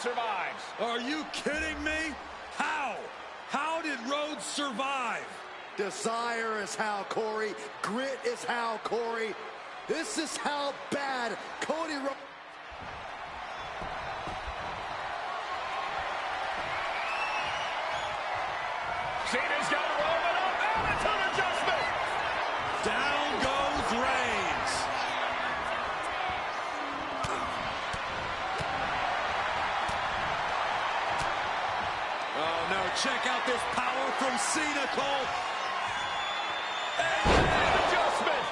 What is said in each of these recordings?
survives. Are you kidding me? How? How did Rhodes survive? Desire is how, Corey. Grit is how, Corey. This is how bad Cody Rhodes... Cena's got Roman up, attitude adjustment. Down goes Reigns. Oh no, check out this power from Cena, Cole. Adjustment.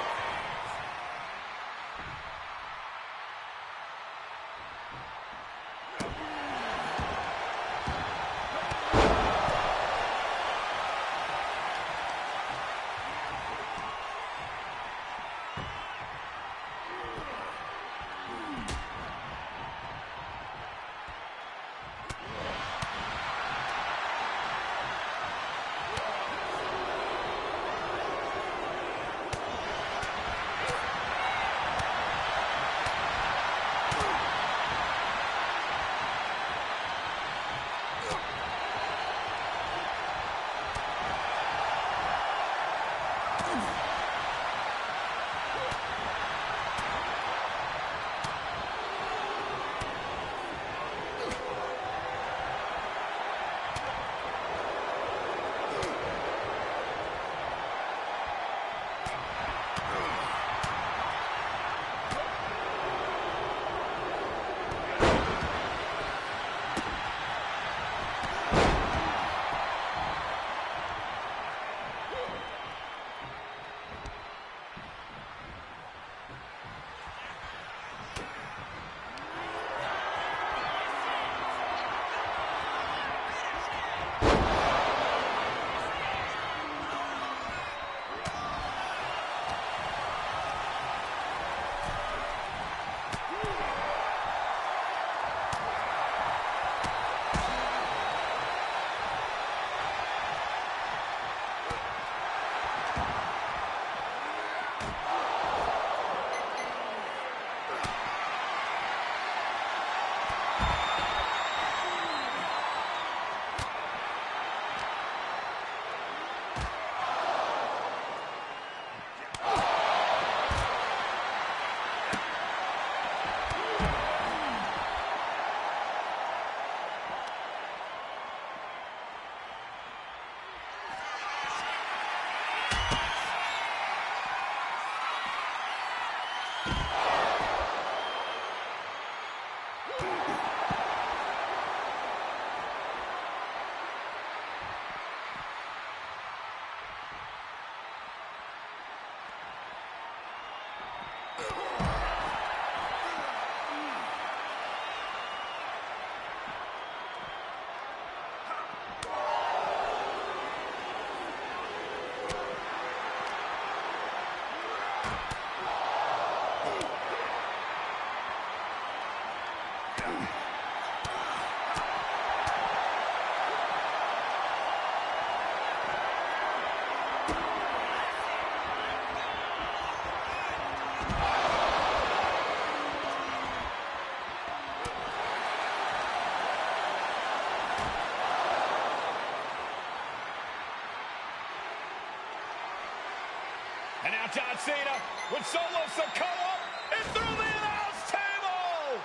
And now John Cena with Solo Sikoa and through the announce table.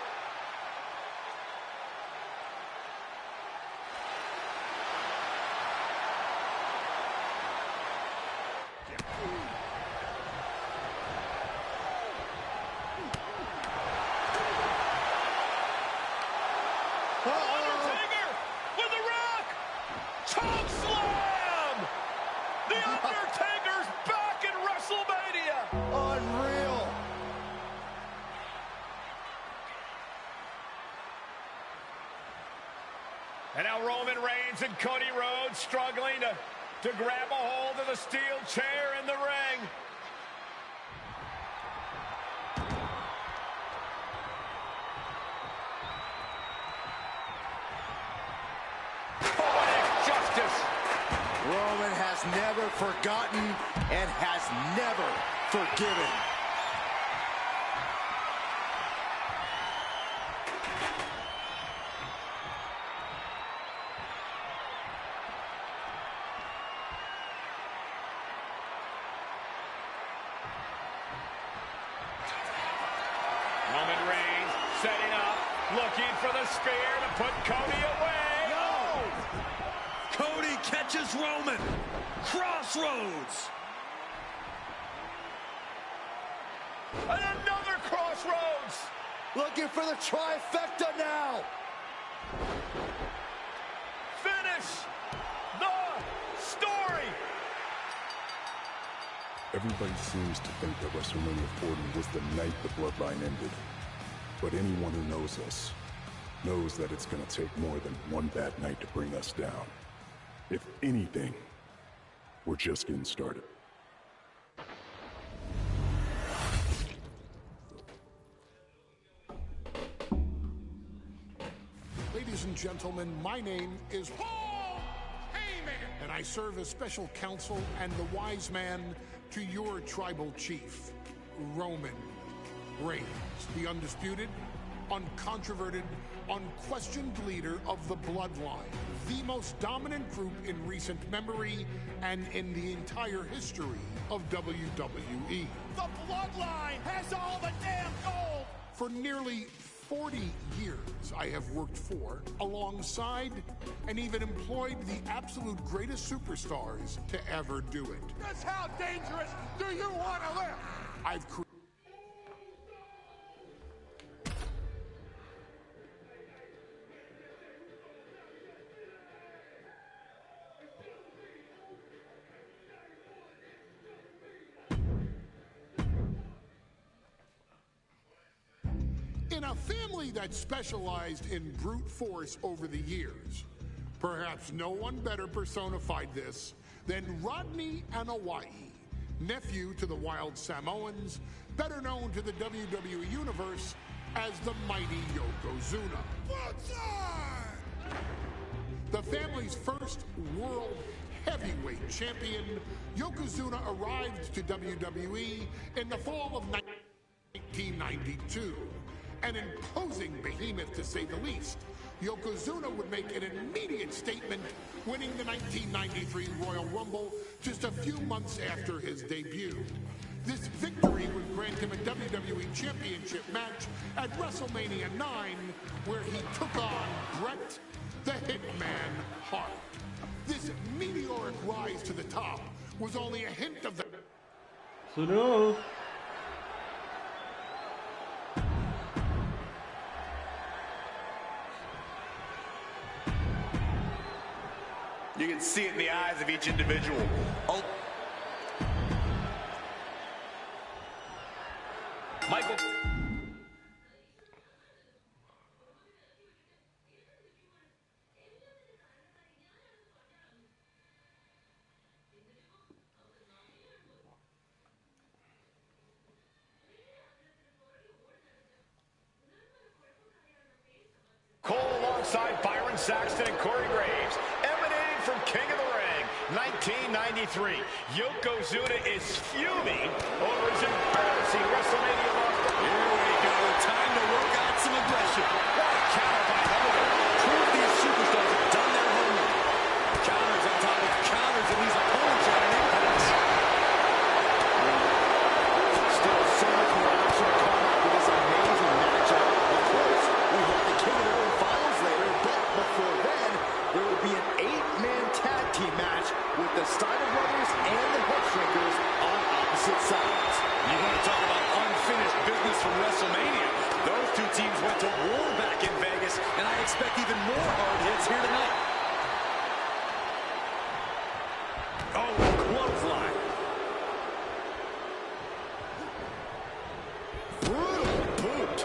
Undertaker with the Rock. Choke slam. The Undertaker's back in WrestleMania. Unreal. And now Roman Reigns and Cody Rhodes struggling to grab a hold of the steel chair in the ring. Poetic justice. Roman has never forgotten and has never forgiven. Looking for the spear to put Cody away. No! Cody catches Roman. Crossroads. And another crossroads. Looking for the trifecta now. Finish the story. Everybody seems to think that WrestleMania 40 was the night the bloodline ended. But anyone who knows us knows that it's going to take more than one bad night to bring us down. If anything, we're just getting started. Ladies and gentlemen, my name is Paul Heyman, and I serve as special counsel and the wise man to your tribal chief, Roman Reigns, the undisputed, uncontroverted, unquestioned leader of the bloodline, the most dominant group in recent memory and in the entire history of WWE. The bloodline has all the damn gold. For nearly 40 years, I have worked for, alongside, and even employed the absolute greatest superstars to ever do it. Just how dangerous do you want to live? I've created in a family that specialized in brute force over the years. Perhaps no one better personified this than Rodney Anoa'i, nephew to the Wild Samoans, better known to the WWE Universe as the mighty Yokozuna. The family's first world heavyweight champion, Yokozuna arrived to WWE in the fall of 1992. An imposing behemoth, to say the least, Yokozuna would make an immediate statement, winning the 1993 Royal Rumble just a few months after his debut. This victory would grant him a WWE Championship match at WrestleMania 9, where he took on Bret the Hitman Hart. This meteoric rise to the top was only a hint of the... You can see it in the eyes of each individual. Oh. Michael. Cole alongside Byron Saxton and Corey Graves. From King of the Ring, 1993. Yokozuna is fuming over his embarrassing WrestleMania loss. Here we go. Time to work out some aggression. What a counter by Hogan. Prove these superstars have done their homework. Counters on top of counters, and these opponents are in impasse. Still so much more action to come after this amazing matchup. Of course, we have the King of the Ring finals later, but before then, there will be an 8-man tag team match with the Steiner Brothers and the Headshrinkers on opposite sides. You want to talk about unfinished business from WrestleMania? Those two teams went to war back in Vegas, and I expect even more hard hits here tonight. Oh, clothesline. Brutal boot.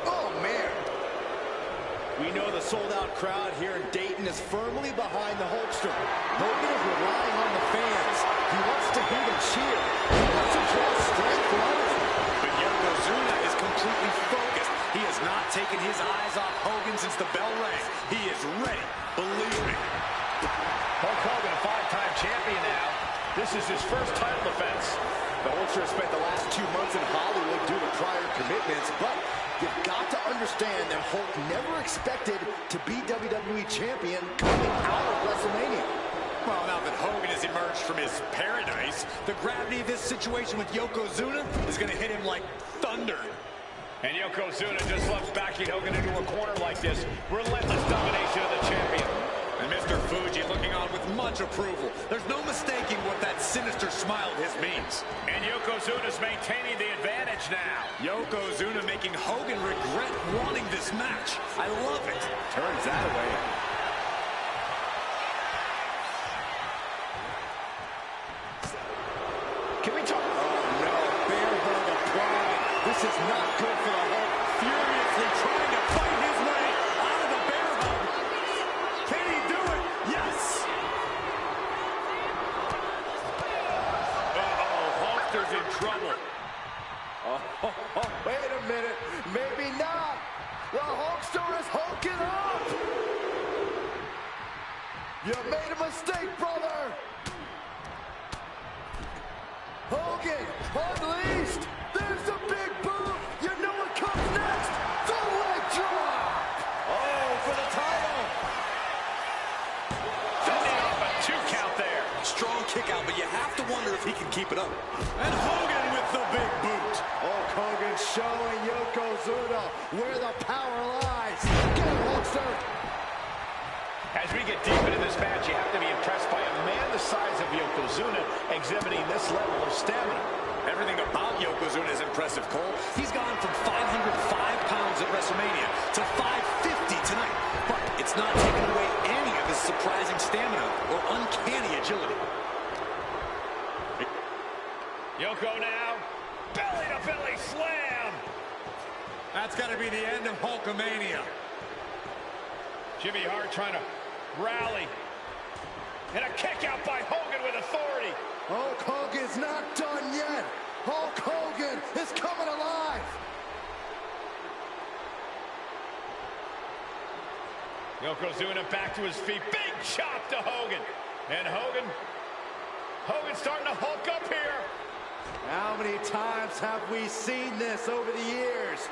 Oh, man. We know the sold-out crowd here in Dayton is firmly behind the Hulkster. Hogan is relying on the fans. He wants to hear them cheer. He wants to draw strength from others. But Yokozuna is completely focused. He has not taken his eyes off Hogan since the bell rang. He is ready. Believe me. Hulk Hogan, a 5-time champion now. This is his first title defense. The Hulkster spent the last 2 months in Hollywood due to prior commitments, but you've got to understand that Hulk never expected to be WWE Champion coming out of WrestleMania. Well, now that Hogan has emerged from his paradise, the gravity of this situation with Yokozuna is going to hit him like thunder. And Yokozuna just loves backing Hogan into a corner like this. Relentless domination of the champion. And Mr. Fuji looking on with much approval. There's no mistaking what that sinister smile of his means. And Yokozuna's maintaining the advantage now. Yokozuna making Hogan regret wanting this match. I love it. Turns that away. Can we talk? Oh, no. Bear hug of pride. This is not good for the Hulk. Furiously trying to fight his way out of the bear hug. Can he do it? Yes. Uh-oh, Hulkster's in trouble. Wait a minute. Maybe not. The Hulkster is hulking up. You made a mistake, brother. Hogan unleashed. There's a big boot. You know what comes next. The leg drop. Oh, for the title. Fending off a 2 count there. Strong kick out, but you have to wonder if he can keep it up. And Hogan with the big boot. Hulk Hogan showing Yokozuna where the power lies. Get it, Hulkster. As we get deep into this match, you have to be impressed by a man the size of Yokozuna exhibiting this level of stamina. Everything about Yokozuna is impressive, Cole. He's gone from 505 pounds at WrestleMania to 550 tonight. But it's not taking away any of his surprising stamina or uncanny agility. Yoko now, belly-to-belly slam. That's got to be the end of Hulkamania. Jimmy Hart trying to rally. And a kick out by Hogan with authority. Hulk Hogan's not done yet. Hulk Hogan is coming alive. Yokozuna back to his feet. Big chop to Hogan. And Hogan's starting to hulk up here. How many times have we seen this over the years?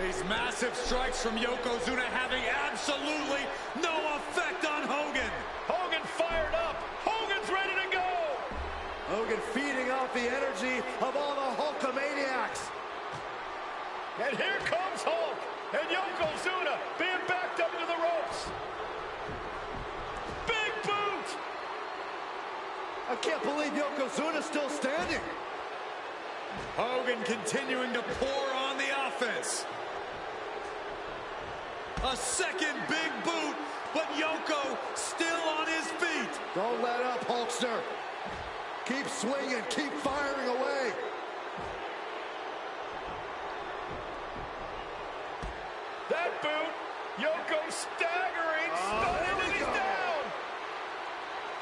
These massive strikes from Yokozuna having absolutely no effect on Hogan. Hogan fired up. Hogan's ready to go. Hogan feeding off the energy of all the Hulkamaniacs. And here comes Hulk. And Yokozuna being backed up to the ropes. Big boot. I can't believe Yokozuna's still standing. Hogan continuing to pour on the offense. A second big boot, but Yoko still on his feet. Don't let up, Hulkster. Keep swinging, keep firing away. That boot, Yoko staggering, stunning, and he's down.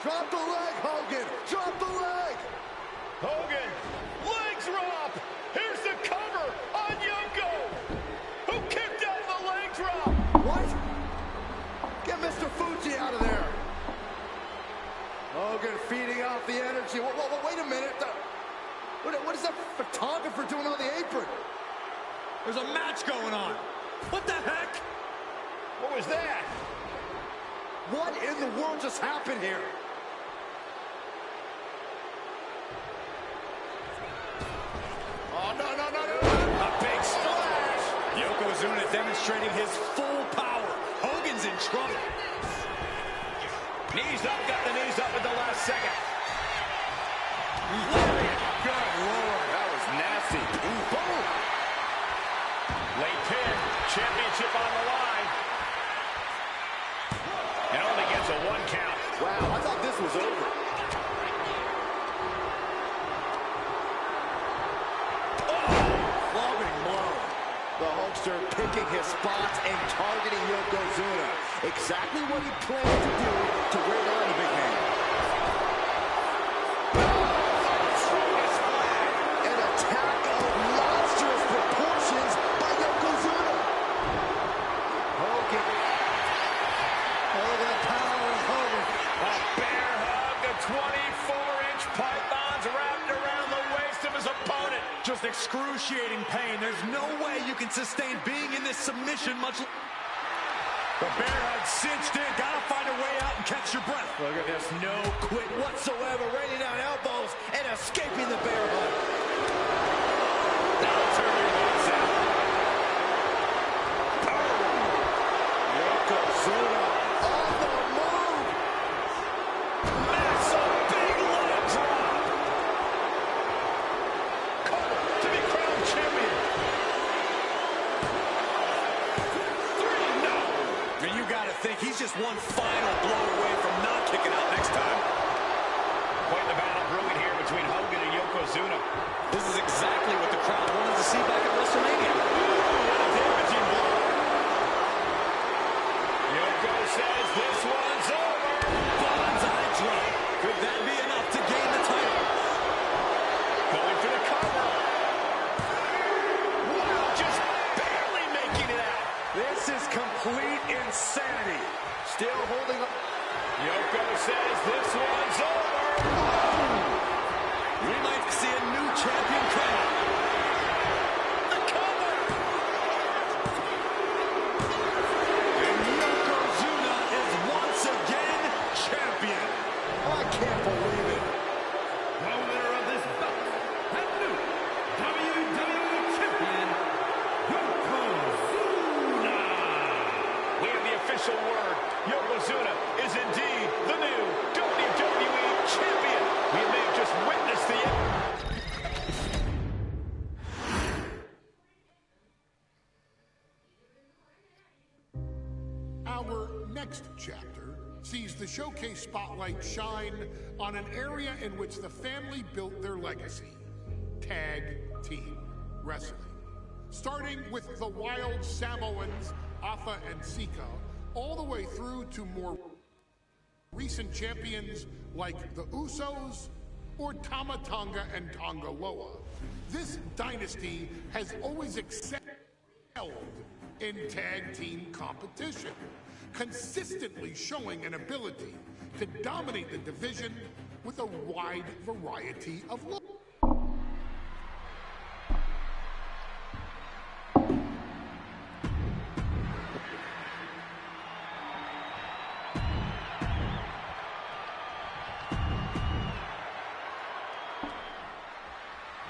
Drop the leg, Hogan. Drop the leg. Hogan, leg drop. Here's the cover on Yoko, who kicked out the leg drop. What? Get Mr. Fuji out of there. Hogan feeding off the energy. Wait a minute. What is that photographer doing on the apron? There's a match going on. What the heck? What was that? What in the world just happened here? Oh, no. A big splash. Yokozuna demonstrating his full power. Hogan's in trouble. Knees up, got the knees up at the last second. Good Lord. That was nasty. Boom. Late pin, championship on the line. And only gets a 1 count. Wow, I thought this was over. Flogging blow. The Hulkster picking his spots and targeting Yokozuna. Exactly what he planned to do to wear down the big man. An attack of monstrous proportions by Yokozuna. Hogan. Oh, the power of Hogan. A bear hug, the 24-inch pythons wrapped around the waist of his opponent. Just excruciating pain. There's no way you can sustain being in this submission much. The bear hug cinched in. Gotta find a way out and catch your breath. Look at this, no quit whatsoever, raining down elbows and escaping the bear hug. Now turn your lights out. one final blow away from not kicking out next time. Quite the battle brewing here between Hogan and Yokozuna. This is exactly what the crowd wanted to see back at WrestleMania. What a damaging blow. Yoko says this one's over. Bonsai drop. Could that be enough to gain the title? Going for the cover. Wow, just barely making it out. This is complete insanity. Still holding up. Yoko says this one's over. We might see a new champion crowned. The cover. And Yokozuna is once again champion. I can't believe it. The winner of this bout, and new WWE Champion, Yokozuna. We have the official word. Yokozuna is indeed the new WWE Champion. We may have just witnessed the end. Our next chapter sees the showcase spotlight shine on an area in which the family built their legacy: tag team wrestling. Starting with the Wild Samoans, Afa and Sika, all the way through to more recent champions like the Usos or Tama Tonga and Tonga Loa. This dynasty has always excelled in tag team competition, consistently showing an ability to dominate the division with a wide variety of looks.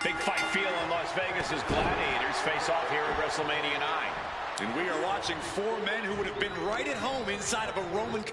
Big fight feel in Las Vegas as Gladiators face off here at WrestleMania 9. And we are watching four men who would have been right at home inside of a Roman...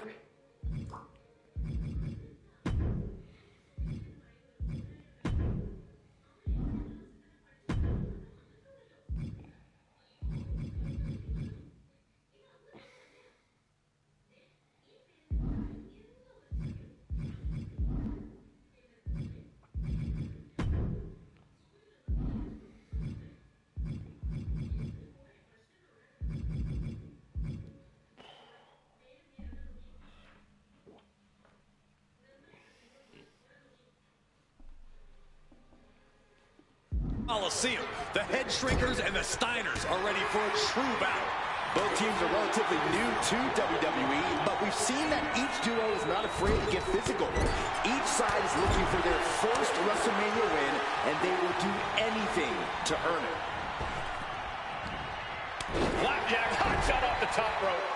Coliseum. The Head Shrinkers and the Steiners are ready for a true battle. Both teams are relatively new to WWE, but we've seen that each duo is not afraid to get physical. Each side is looking for their first WrestleMania win, and they will do anything to earn it. Blackjack hot shot off the top rope.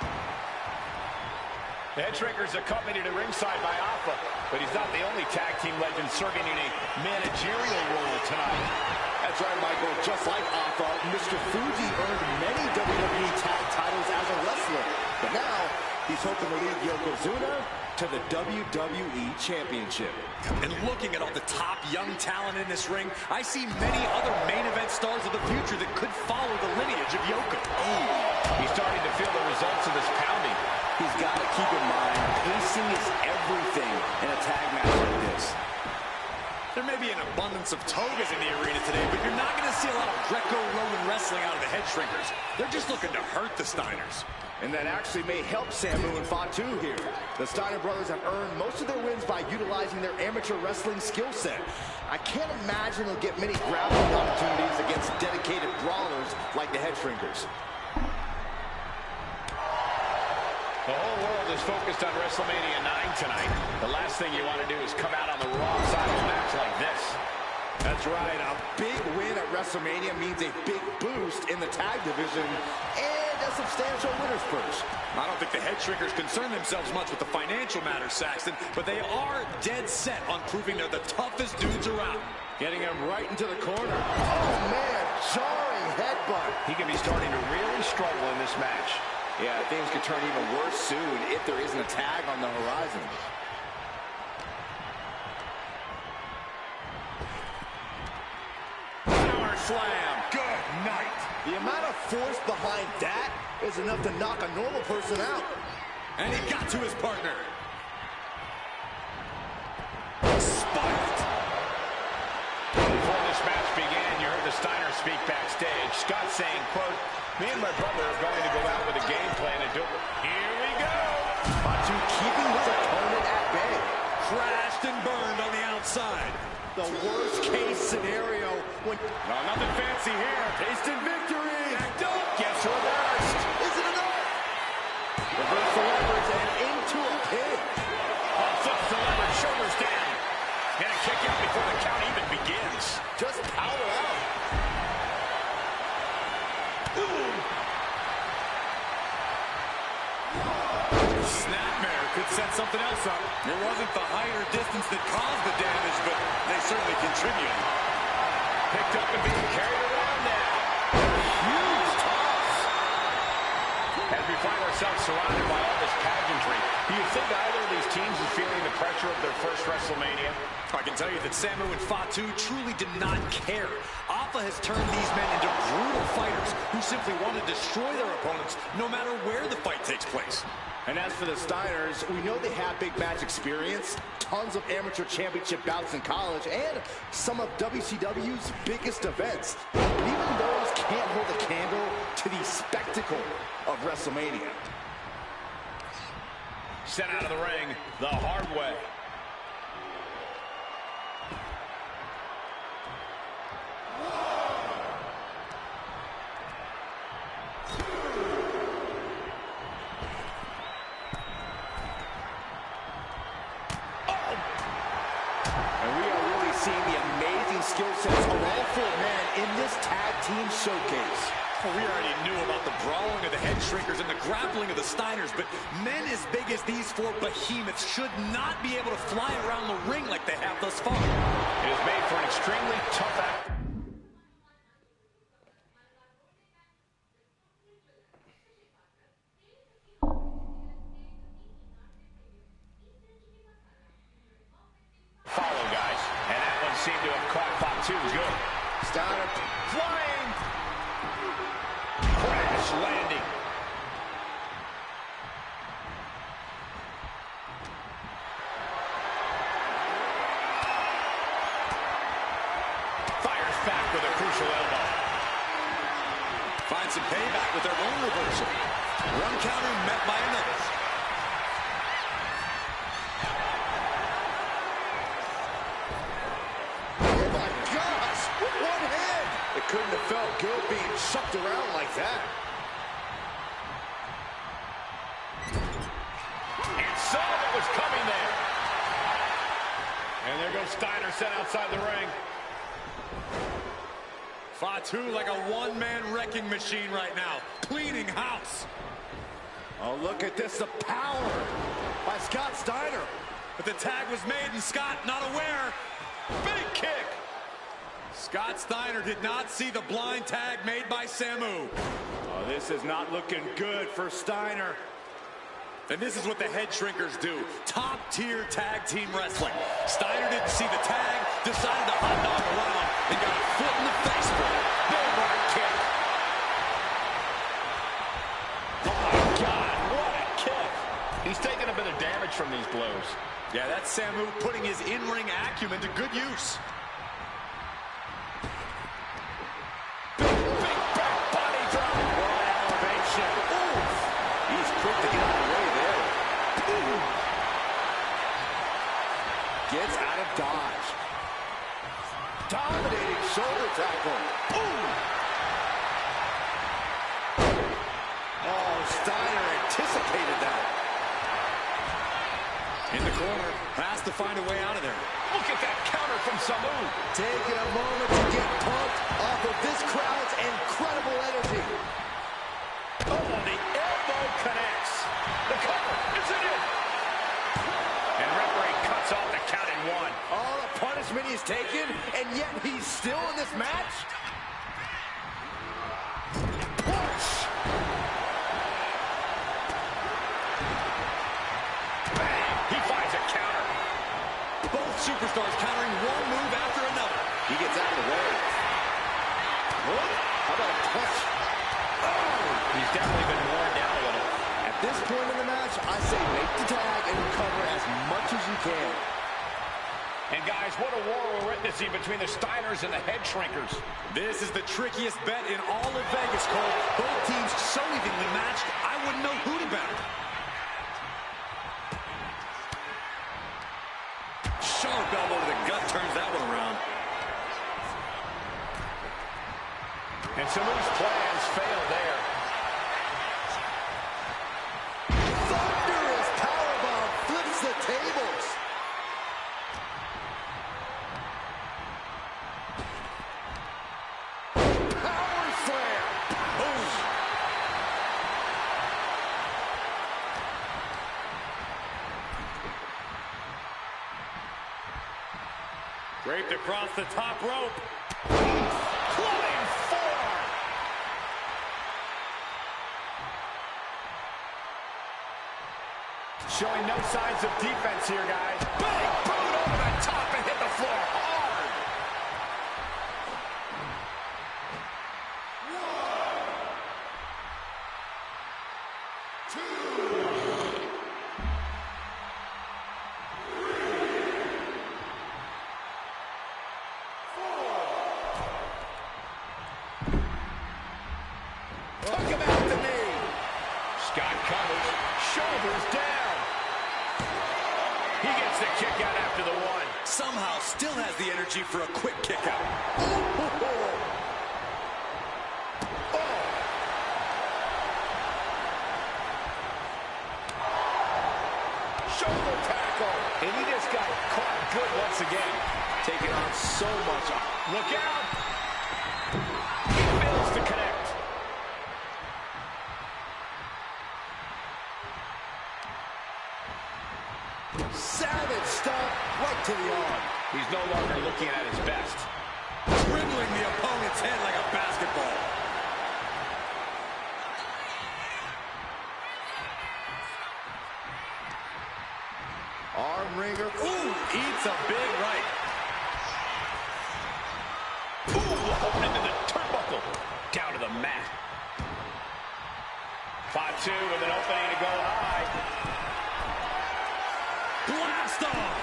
The Head Shrinkers accompanied to ringside by Afa, but he's not the only tag team legend serving in a managerial role tonight. That's right, Michael. Just like Afa, Mr. Fuji earned many WWE tag titles as a wrestler, but now he's hoping to lead Yokozuna to the WWE Championship. And looking at all the top young talent in this ring, I see many other main event stars of the future that could follow the lineage of Yoko. He's starting to feel the results of this pounding. He's got to keep in mind, pacing is everything in a tag match like this. There may be an abundance of togas in the arena today, but you're not going to see a lot of Greco-Roman wrestling out of the Head Shrinkers. They're just looking to hurt the Steiners. And that actually may help Samu and Fatu here. The Steiner brothers have earned most of their wins by utilizing their amateur wrestling skill set. I can't imagine they'll get many grappling opportunities against dedicated brawlers like the Head Shrinkers. The whole world is focused on WrestleMania 9 tonight. The last thing you want to do is come out on the wrong side of a match like this. That's right. A big win at WrestleMania means a big boost in the tag division and a substantial winner's purse. I don't think the Head Shrinkers concern themselves much with the financial matters, Saxton, but they are dead set on proving they're the toughest dudes around. Getting him right into the corner. Oh, man. Jarring headbutt. He could be starting to really struggle in this match. Yeah, things could turn even worse soon if there isn't a tag on the horizon. Power slam. Good night. The amount of force behind that is enough to knock a normal person out. And he got to his partner. Spiked. Before this match began, you heard the Steiners speak backstage. Scott saying, quote, "Me and my brother are going to go out with a game plan and do it." Here we go. Fatu keeping his opponent at bay. Crashed and burned on the outside. The worst case scenario when... No, nothing fancy here. Tasted victory. Gets reversed. Is it enough? Reversal levers and into a pin. Flips the lever, shoulders down. And a kick out before the count even begins. Just power out. Snapmare could set something else up. It wasn't the height or distance that caused the damage, but they certainly contributed. Picked up and being carried around now. Huge toss. As we find ourselves surrounded by all this pageantry, do you think either of these teams is feeling the pressure of their first WrestleMania? I can tell you that Samu and Fatu truly did not care. Alpha has turned these men into brutal fighters who simply want to destroy their opponents no matter where the fight takes place. And as for the Steiners, we know they have big match experience, tons of amateur championship bouts in college, and some of WCW's biggest events. But even those can't hold a candle to the spectacle of WrestleMania. Sent out of the ring the hard way. Skill sets of all four men in this tag team showcase. Well, we already knew about the brawling of the head shrinkers and the grappling of the Steiners, but men as big as these four behemoths should not be able to fly around the ring like they have thus far. It is made for an extremely tough act. Follow, guys. And that one seemed to have caught Fatu good. Steiner Flying. Crash landing. Fires back with a crucial elbow. Find some payback with their own reversal. One counter met by another. Couldn't have felt good being chucked around like that. And saw what was coming there. And there goes Steiner sent outside the ring. Fatu like a one-man wrecking machine right now, cleaning house. Oh, look at this, the power by Scott Steiner. But the tag was made and Scott not aware. Big kick. Scott Steiner did not see the blind tag made by Samu. Oh, this is not looking good for Steiner. And this is what the head shrinkers do. Top-tier tag team wrestling. Steiner didn't see the tag, decided to hot dog around, and got a foot in the face for it. Big right kick. Oh, my God, what a kick. He's taking a bit of damage from these blows. Yeah, that's Samu putting his in-ring acumen to good use. Gets out of dodge. Dominating shoulder tackle. Boom! Oh, Steiner anticipated that. In the corner, has to find a way out of there. Look at that counter from Samu. Taking a moment to get pumped off of this crowd's incredible energy. Oh, the elbow connects. The cover, is it in? And referee cuts off the count in one. All the punishment he's taken, and yet he's still in this match? Push! Bang! He finds a counter. Both superstars countering one move after another. He gets out of the way. What? How about a punch? Oh! He's definitely been worn down a little. At this point in the match, I say make the tag and recover as much as you can. And guys, what a war we're witnessing between the Steiners and the Head Shrinkers. This is the trickiest bet in all of Vegas, Cole. Both teams so evenly matched, I wouldn't know who to bet. Sharp elbow to the gut turns that one around. And Samu's plans fail there. Thunderous powerbomb flips the tables. Power slam. Boom. Draped across the top rope. Flying forearm. Showing no signs of defense here, guys. Big boot over the top and hit the floor hard. Took him out the knee. Scott covers, shoulders down. He gets the kick out after the one. Somehow still has the energy for a quick kick out. Shoulder tackle. And he just got caught good once again. Taking on so much. Look out. He fails to connect. Savage stomp right to the arm. He's no longer looking at his best. Dribbling the opponent's head like a basketball. Arm wringer. Ooh, eats a big right. Ooh, open into the turnbuckle. Down to the mat. 5-2 with an opening to go high. Blast off.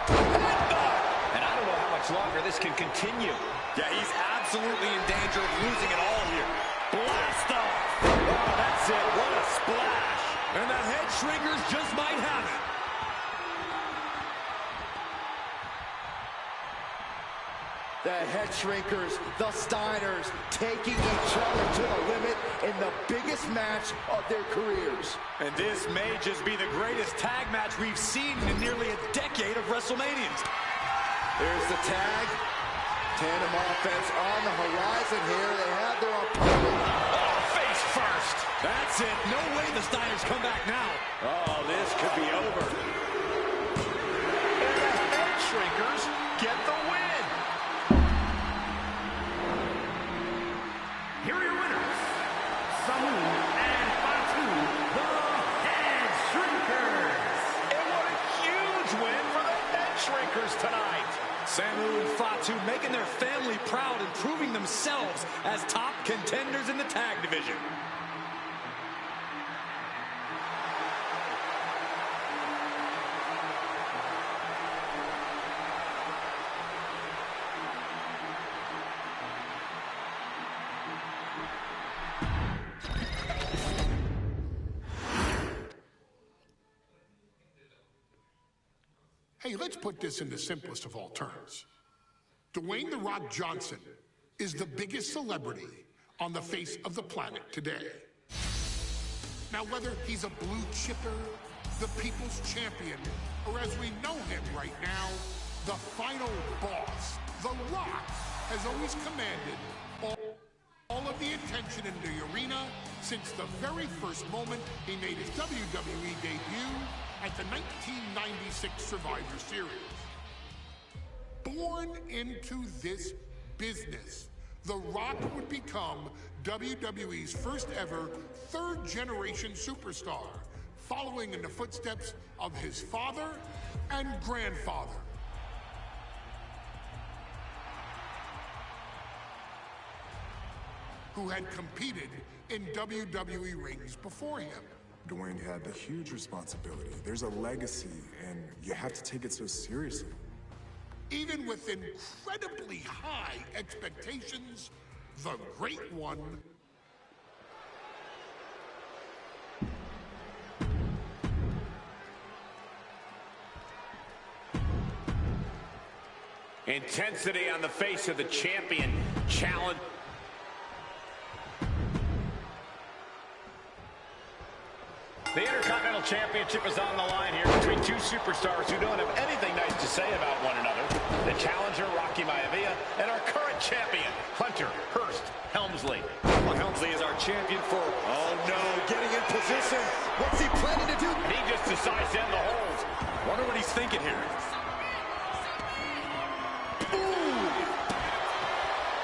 And I don't know how much longer this can continue. Yeah, he's absolutely in danger of losing it all here. Blast off. Oh, that's it. What a splash. And the Head Shrinkers just might have it. The Head Shrinkers, the Steiners, taking each other to the limit in the biggest match of their careers. And this may just be the greatest tag match we've seen in nearly a decade of WrestleManias. There's the tag. Tandem offense on the horizon here. They have their opponent. Oh, face first. That's it. No way the Steiners come back now. Oh, this could be over. And the Head Shrinkers get the win. Here are your winners, Samu and Fatu, the Head Shrinkers. And what a huge win for the Head Shrinkers tonight. Samu and Fatu making their family proud and proving themselves as top contenders in the tag division. Hey, let's put this in the simplest of all terms. Dwayne "The Rock" Johnson is the biggest celebrity on the face of the planet today. Now, whether he's a blue chipper, the people's champion, or as we know him right now, the final boss, The Rock has always commanded all of the attention in the arena since the very first moment he made his WWE debut at the 1996 Survivor Series. Born into this business, The Rock would become WWE's first ever third-generation superstar, following in the footsteps of his father and grandfather. Who had competed in WWE rings before him. Dwayne had the huge responsibility. There's a legacy, and you have to take it so seriously. Even with incredibly high expectations, the Great One intensity on the face of the champion. Challenge. The Intercontinental Championship is on the line here between two superstars who don't have anything nice to say about one another. The challenger, Rocky Maivia, and our current champion, Hunter Hearst Helmsley. Well, Helmsley is our champion for... Oh, no, getting in position. What's he planning to do? He just decides to end the hold. Wonder what he's thinking here.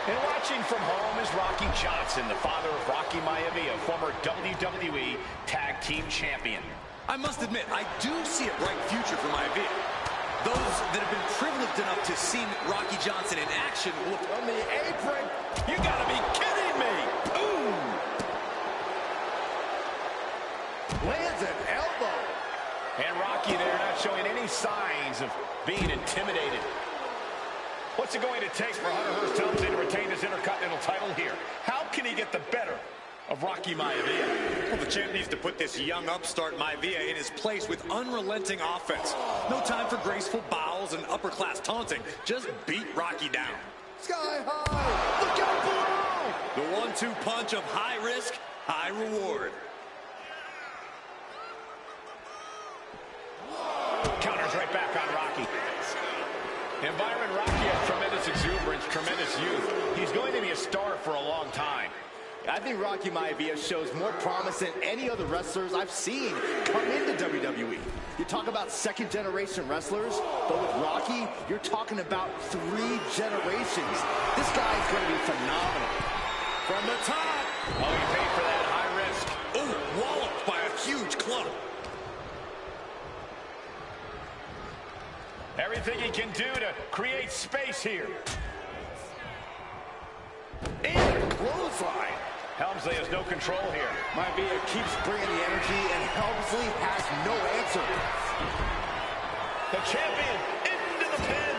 And watching from home is Rocky Johnson, the father of Rocky Maivia, former WWE Tag Team Champion. I must admit, I do see a bright future for Maivia. Those that have been privileged enough to see Rocky Johnson in action will... On the apron! You gotta be kidding me! Ooh! Lands an elbow. And Rocky there not showing any signs of being intimidated. What's it going to take for Hunter Hearst Helmsley to retain his Intercontinental title here? How can he get the better of Rocky Maivia? Well, the champ needs to put this young upstart Maivia in his place with unrelenting offense. No time for graceful bows and upper-class taunting. Just beat Rocky down. Sky high. Look out below. The 1-2 punch of high risk, high reward. Counters right back on Rocky. And Byron, Rocky has tremendous exuberance, tremendous youth. He's going to be a star for a long time. I think Rocky Maivia shows more promise than any other wrestlers I've seen come into WWE. You talk about second-generation wrestlers, but with Rocky, you're talking about 3 generations. This guy is going to be phenomenal. From the top. Oh, he paid for that high risk. Ooh, walloped by a huge club. Everything he can do to create space here. And clothesline. Helmsley has no control here. Maivia keeps bringing the energy, and Helmsley has no answer. The champion into the pin.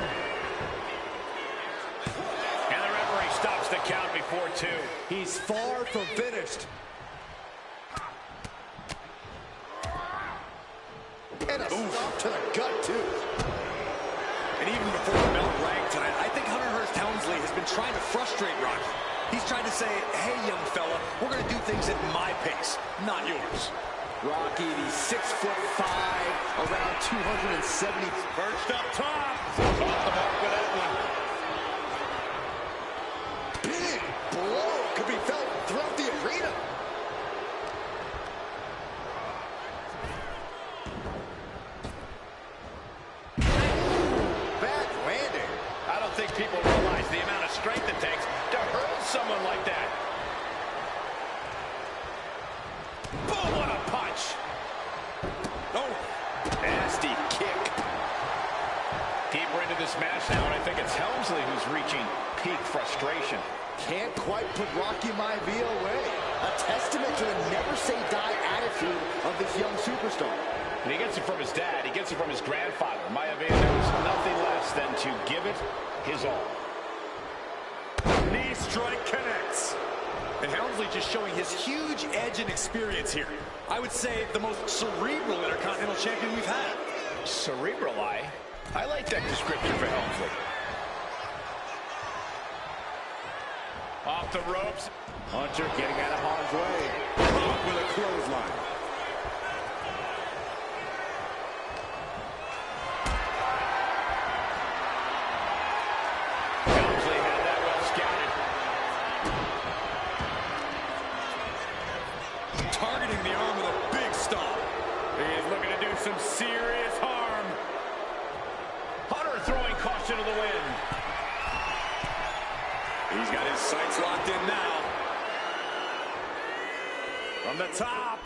And the referee stops the count before 2. He's far from finished. And a stop to the gut, too. And even before the bell rang tonight, I think Hunter Hearst Helmsley has been trying to frustrate Rocky. He's trying to say, hey, young fella, we're going to do things at my pace, not yours. Rocky, the 6'5", around 270. Perched up top. Off the mark with that one. Big blow could be felt throughout the arena. Bad landing. I don't think people realize the amount of strength it takes to hurl someone like that. Boom, what a punch. Oh, nasty kick. Deeper into this match now, and I think it's Helmsley who's reaching peak frustration. Can't quite put Rocky Maivia away. A testament to the never-say-die attitude of this young superstar. And he gets it from his dad. He gets it from his grandfather. Maivia knows nothing less than to give it his all. Knee strike connects. And Helmsley just showing his huge edge and experience here. I would say the most cerebral Intercontinental Champion we've had. Cerebral, I like that description for Helmsley. Off the ropes. Hunter getting out of harm's way. Caught with a clothesline. Helmsley had that well scouted. Targeting the arm with a big stomp. He is looking to do some serious harm. Hunter throwing caution to the wind. He's got his sights locked in now. From the top.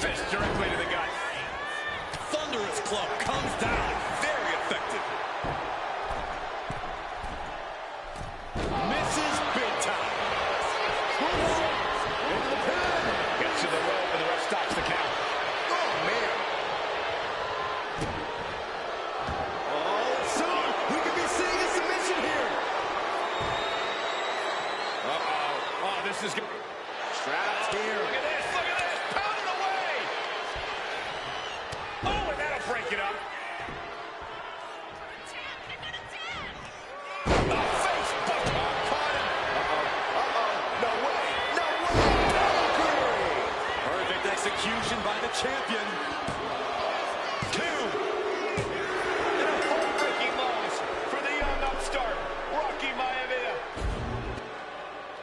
Fist directly to the gut. Thunderous club comes down. Very effective. Misses big time. Into the pin. Gets to the rope and the ref stops this is going. Trapped here. Look at this, pounding away. Oh, and that'll break it up. The face buster caught him. No way. Perfect execution by the champion. 2. And a heartbreaking loss for the young upstart, Rocky Maivia.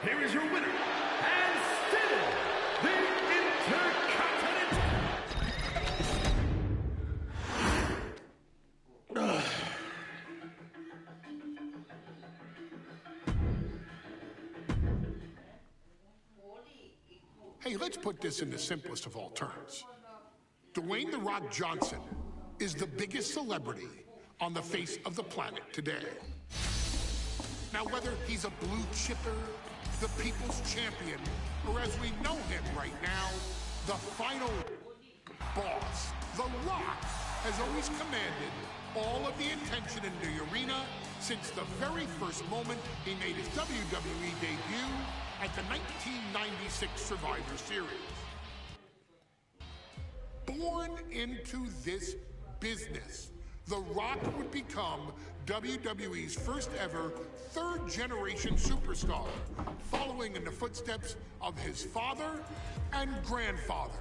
Here is your winner, and still the Intercontinental. Hey, let's put this in the simplest of all terms. Dwayne "The Rock" Johnson is the biggest celebrity on the face of the planet today. Now, whether he's a blue chipper, the people's champion, or as we know him right now, the final boss, The Rock has always commanded all of the attention in the arena since the very first moment he made his WWE debut at the 1996 Survivor Series. Born into this business, The Rock would become WWE's first ever third-generation superstar, following in the footsteps of his father and grandfather.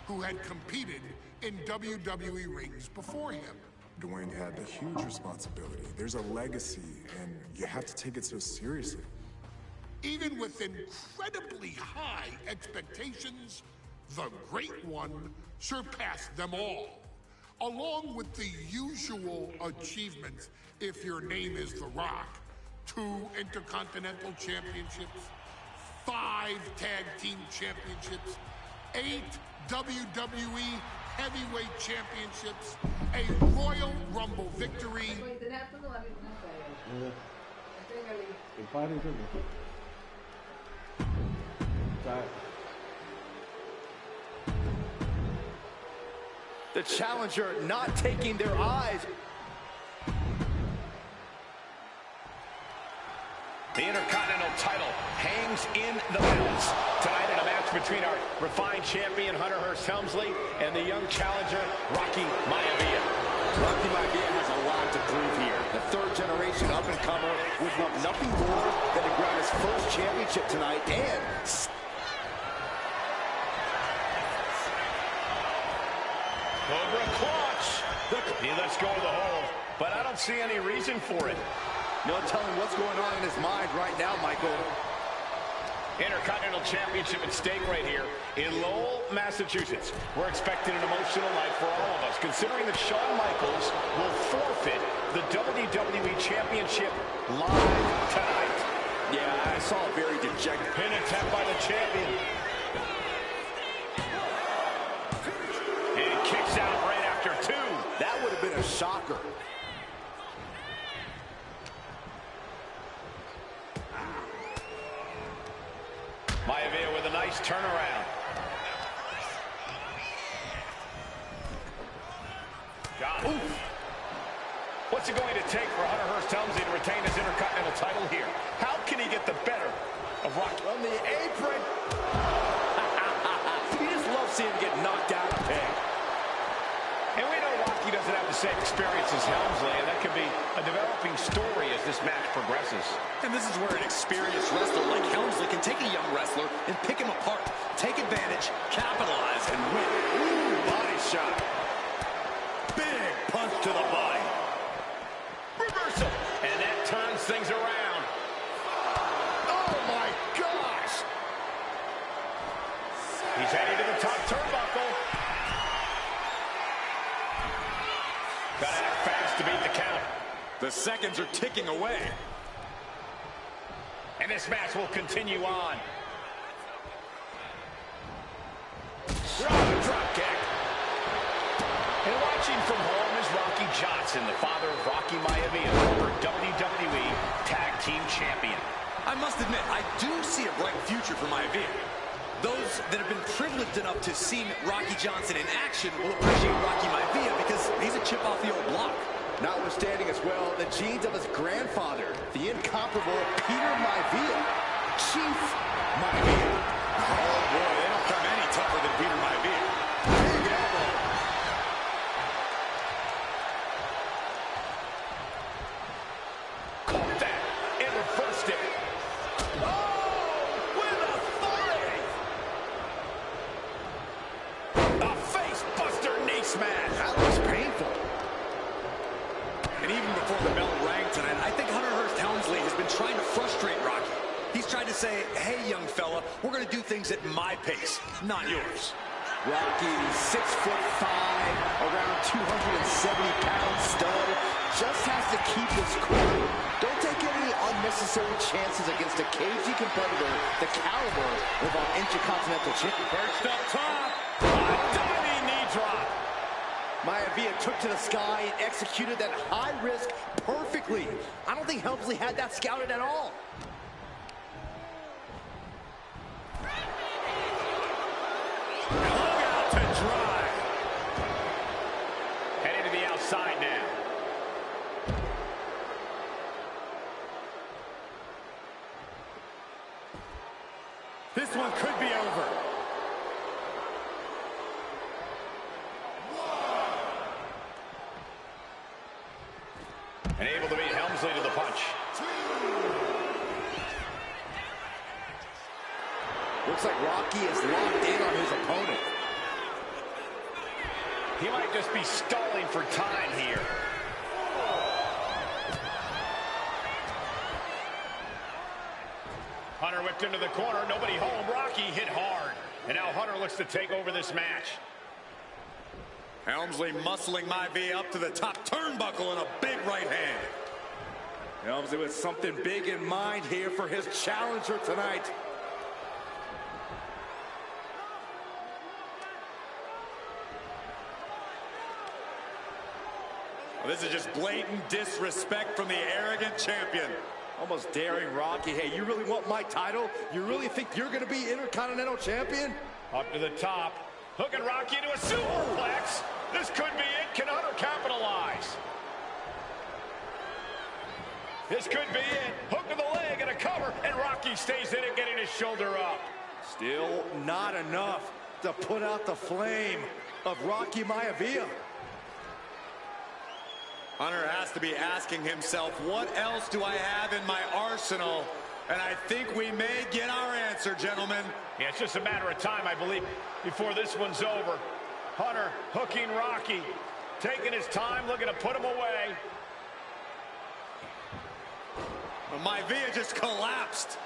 Who had competed in WWE rings before him. Dwayne had the huge responsibility. There's a legacy, and you have to take it so seriously. Even with incredibly high expectations, the Great One surpassed them all, along with the usual achievements if your name is The Rock. 2 Intercontinental Championships, 5 Tag Team Championships, 8 WWE Heavyweight Championships, a Royal Rumble victory, The challenger not taking their eyes. The Intercontinental title hangs in the balance tonight in a match between our refined champion, Hunter Hearst Helmsley, and the young challenger, Rocky Maivia. Rocky Maivia has a lot to prove here. The third-generation up-and-comer would want nothing more than to grab his first championship tonight and... Cobra clutch. He lets go of the hold, but I don't see any reason for it. No telling what's going on in his mind right now, Michael. Intercontinental Championship at stake right here in Lowell, Massachusetts. We're expecting an emotional night for all of us, considering that Shawn Michaels will forfeit the WWE Championship live tonight. Yeah, I saw a very dejected pin attempt by the champion. And he kicks out right after 2. That would have been a shocker. Maivia with a nice turnaround. Got it. What's it going to take for Hunter Hearst Helmsley to retain his Intercontinental title here? How can he get the better of Rocky? On the apron. You just love seeing him get knocked out of pin. And we know Rocky doesn't have the same experience as Helmsley, and that could be a developing story as this match progresses. And this is where an experienced wrestler like Helmsley can take a young wrestler and pick him apart, take advantage, capitalize, and win. Ooh, body shot. Big punch to the body. Reversal. And that turns things around. Oh, my gosh. He's heading to the top turnbuckle. Gotta act fast to beat the count. The seconds are ticking away. And this match will continue on. Drop kick. And watching from home is Rocky Johnson, the father of Rocky Maivia, former WWE Tag Team Champion. I must admit, I do see a bright future for Maivia. Those that have been privileged enough to see Rocky Johnson in action will appreciate Rocky Maivia because he's a chip off the old block. Notwithstanding his Well, the genes of his grandfather, the incomparable Peter Maivia. Chief Maivia. Oh, boy, they don't come any tougher than Peter Maivia. Big elbow. Caught that and reversed it. Oh, with authority. A face buster knee smash. That looks painful. And even before the bell rang tonight, I think Hunter Hearst Helmsley has been trying to frustrate Rocky. He's tried to say, hey, young fella, we're going to do things at my pace, not yours. Rocky, 6'5", around 270-pound stud, just has to keep his cool. Don't take any unnecessary chances against a cagey competitor the caliber of our Intercontinental Champion. First up top, a diving knee drop. Maivia took to the sky and executed that high risk perfectly. I don't think Helmsley had that scouted at all. Look out to drive. Heading to the outside now. This one could be over. And able to beat Helmsley to the punch. Looks like Rocky is locked in on his opponent. He might just be stalling for time here. Hunter whipped into the corner. Nobody home. Rocky hit hard. And now Hunter looks to take over this match. Helmsley muscling Maivia up to the top turnbuckle in a big right hand. Helmsley with something big in mind here for his challenger tonight. Well, this is just blatant disrespect from the arrogant champion. Almost daring Rocky. Hey, you really want my title? You really think you're going to be Intercontinental Champion? Up to the top. Hooking Rocky into a superplex. This could be it. Can Hunter capitalize? This could be it. Hook to the leg and a cover. And Rocky stays in it, getting his shoulder up. Still not enough to put out the flame of Rocky Maivia. Hunter has to be asking himself, what else do I have in my arsenal? And I think we may get our answer, gentlemen. Yeah, it's just a matter of time, I believe, before this one's over. Hunter hooking Rocky, taking his time, looking to put him away. Well, Maivia just collapsed.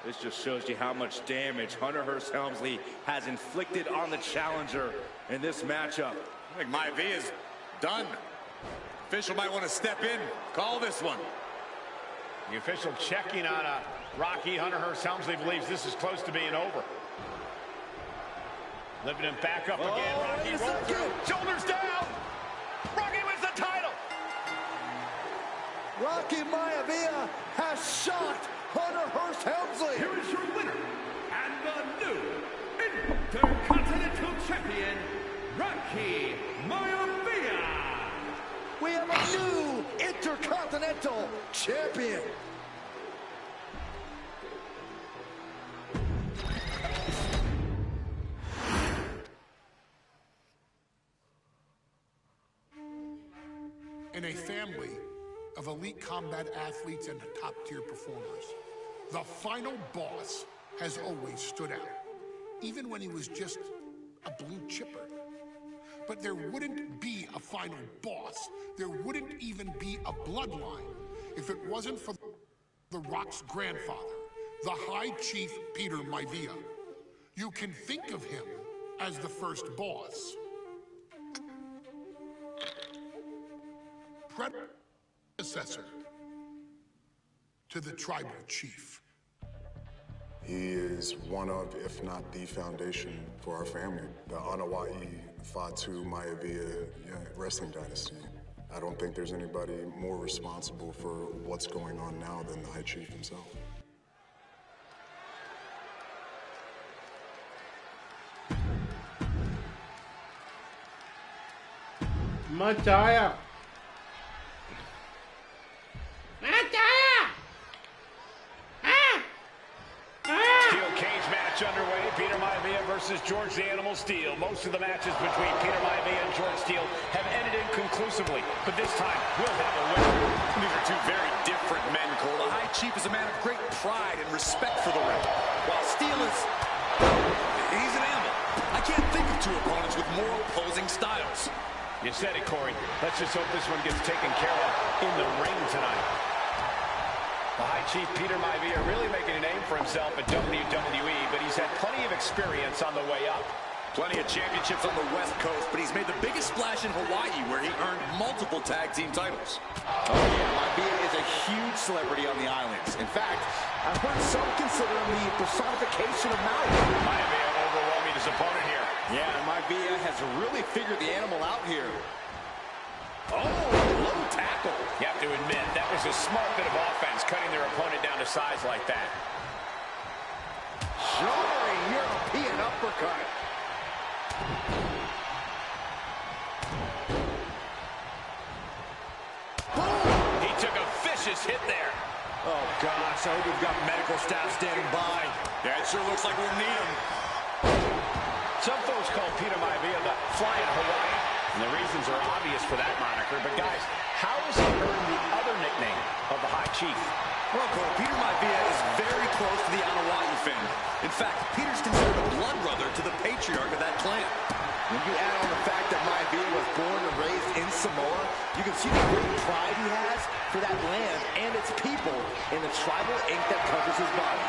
This just shows you how much damage Hunter Hearst Helmsley has inflicted on the challenger in this matchup. I think Maivia is done. Official might want to step in, call this one. The official checking on Rocky. Hunter Hearst Helmsley believes this is close to being over. Lifting him back up again. Rocky rolls through. Shoulders down. Rocky wins the title. Rocky Maivia has shocked Hunter Hearst Helmsley. Here is your winner, and the new Intercontinental Champion, Rocky Maivia. We have a new Intercontinental Champion. In a family of elite combat athletes and top-tier performers, the final boss has always stood out, even when he was just a blue chipper. But there wouldn't be a final boss. There wouldn't even be a bloodline if it wasn't for The Rock's grandfather, the High Chief Peter Maivia. You can think of him as the first boss. Predecessor to the tribal chief. He is one of, if not the foundation for our family, the Anawa'i Fatu Maivia wrestling dynasty. I don't think there's anybody more responsible for what's going on now than the High Chief himself. Machaya. Steel cage match underway. Peter Maivia versus George the Animal Steele. Most of the matches between Peter Maivia and George Steele have ended inconclusively, but this time we'll have a winner. These are two very different men, Cole. The High Chief is a man of great pride and respect for the ring, while Steele is... he's an animal. I can't think of two opponents with more opposing styles. You said it, Corey. Let's just hope this one gets taken care of in the ring tonight. The High Chief Peter Maivia really making a name for himself at WWE, but he's had plenty of experience on the way up. Plenty of championships on the West Coast, but he's made the biggest splash in Hawaii, where he earned multiple tag team titles. Oh yeah, Maivia is a huge celebrity on the islands. In fact, I've heard some consider him the personification of Maui. Maivia overwhelming his opponent here. Yeah, Maivia has really figured the animal out here. Oh, low tackle. You have to admit, that was a smart bit of offense, cutting their opponent down to size like that. Soaring European uppercut. Boom! He took a vicious hit there. Oh, gosh, I hope we've got medical staff standing by. Yeah, it sure looks like we'll need him. Some folks call Peter Maivia the Flying Hawaii, and the reasons are obvious for that moniker. But guys, how has he earned the other nickname of the High Chief? Well, Cole, Peter Maivia is very close to the Anawa'i family. In fact, Peter's considered a blood brother to the patriarch of that clan. When you add on the fact that Maivia was born and raised in Samoa, you can see the great pride he has for that land and its people in the tribal ink that covers his body.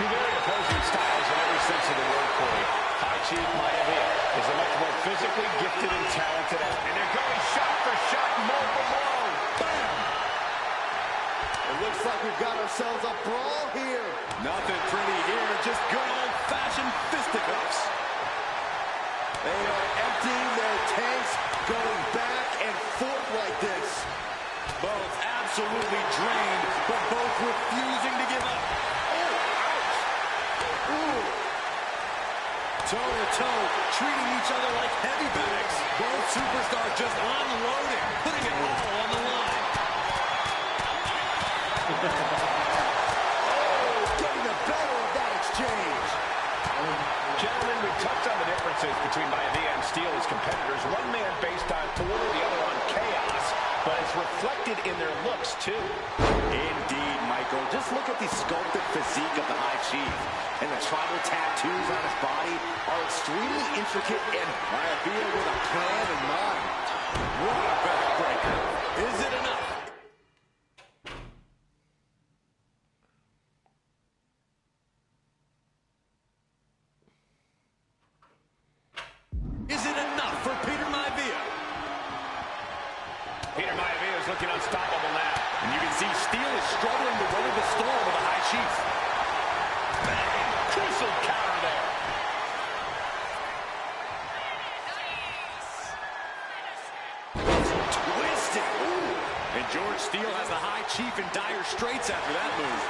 Two very opposing styles in every sense of the word, Corey. High Chief Maivia is a much more physically gifted and talented athlete. And they're going shot for shot, blow for blow. Bam! It looks like we've got ourselves a brawl here. Nothing pretty here, just good old-fashioned fisticuffs. They are emptying their tanks, going back and forth like this. Both absolutely drained, but both refusing to give up. Toe-to-toe, treating each other like heavy bags. Both superstars just unloading, putting it all on the line. Oh, getting the better of that exchange. Gentlemen, we touched on the differences between Maivia and Steele as competitors. One man based on order, the other on chaos, but it's reflected in their looks, too. Indeed, Michael. Just look at the sculpted physique of the High Chief. And the tribal tattoos on his body are extremely intricate, and Maivia with a plan in mind. What a backbreaker. Is it enough? Is it enough for Peter Maivia? Peter Maivia is looking unstoppable now. And you can see Steele is struggling to weather the storm of the High Chief. Bang! Crucial counter there. Twisted. Ooh. And George Steele has the High Chief in dire straits after that move.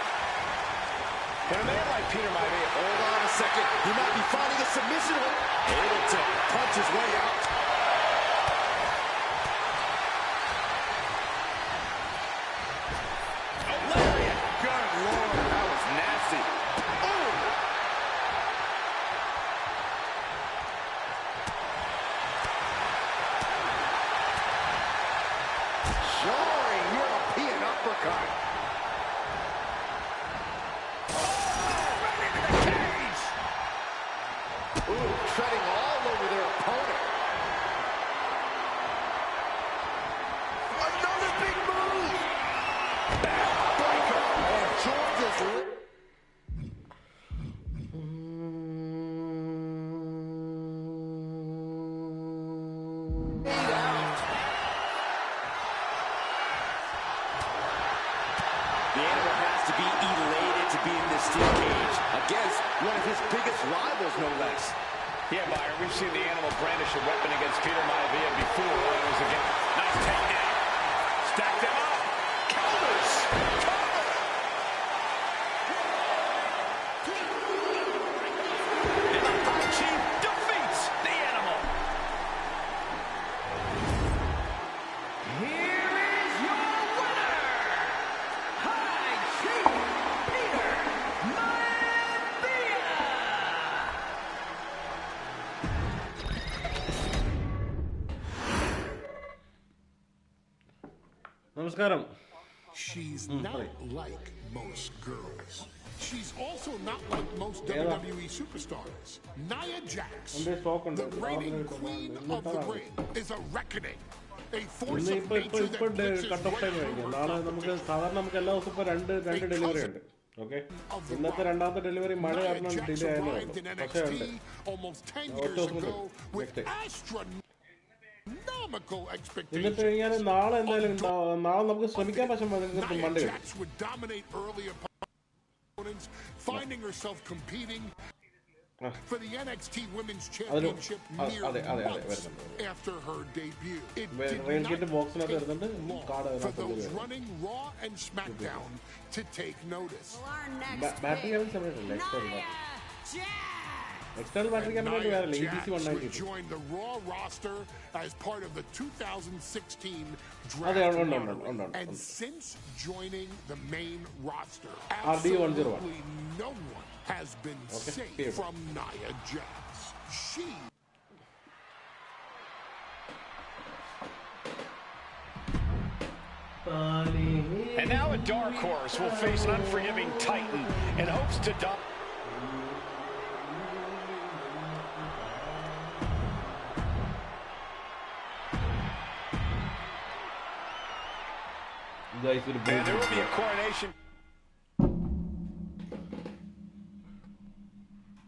Can a man like Peter Maivia... Hold on a second. He might be finding a submission hook. Able to punch his way out. Lariat. Good Lord, that was nasty. Soaring European uppercut. Ooh, treading all over their opponent. Another big move. Backbreaker. And George is laid out. The animal has to be elated to be in this steel cage against one of his biggest rivals, no less. Yeah, Byron, we've seen the animal brandish a weapon against Peter Maivia before. It was again. Nice takedown. Stack them up. Counters. Cover. And the High Chief defeats the animal. നമസ്കാരം. She's not like most girls. She's also not like most WWE superstars. Nia Jax, the reigning queen of the ring, is a reckoning. A force of nature that glitches right through her competition. Okay. ഇന്നത്തെ രണ്ടാമത്തെ delivery മഴ കാരണം delay ആയിരുന്നു. പക്ഷേ ഉണ്ട്. എന്നിട്ട് കഴിഞ്ഞാൽ നാളെ എന്തായാലും ഉണ്ടാവും. നാളെ നമുക്ക് ശ്രമിക്കാൻ പക്ഷെ മണ്ട for the NXT Women's Championship mere months after her debut. It did not take long for those running Raw and SmackDown to take notice. External battery camera would join the Raw roster as part of the 2016 draft lottery. And since joining the main roster, absolutely no one has been safe from Nia Jax. And now a dark horse will face an unforgiving Titan in hopes to dominate. And there will be a coronation.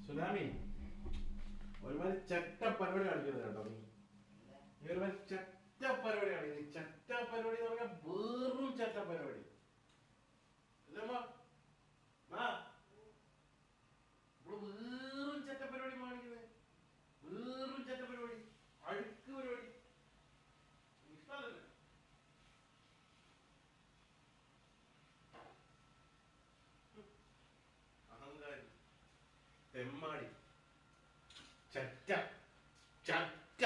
Tsunami. ഒരുമാതിരി ചട്ട പരിപാടി കാണിക്കുന്നത് കേട്ടോ. നീ ഒരുമാതിരി ചട്ട പരിപാടി കാണിക്കുന്നത്. ചട്ട പരിപാടി എന്ന് പറഞ്ഞാൽ വെറും ചട്ട പരിപാടി. വെറും ചട്ട പരിപാടി കാണിക്കുന്നത്. വെറും ചട്ട പരിപാടി. അഴുക്ക് പരിപാടി. ഇഷ്ടമല്ല. അഹങ്കാരി. തെമ്മാടി. ചട്ട ചട്ട.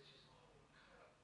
It's just all cut up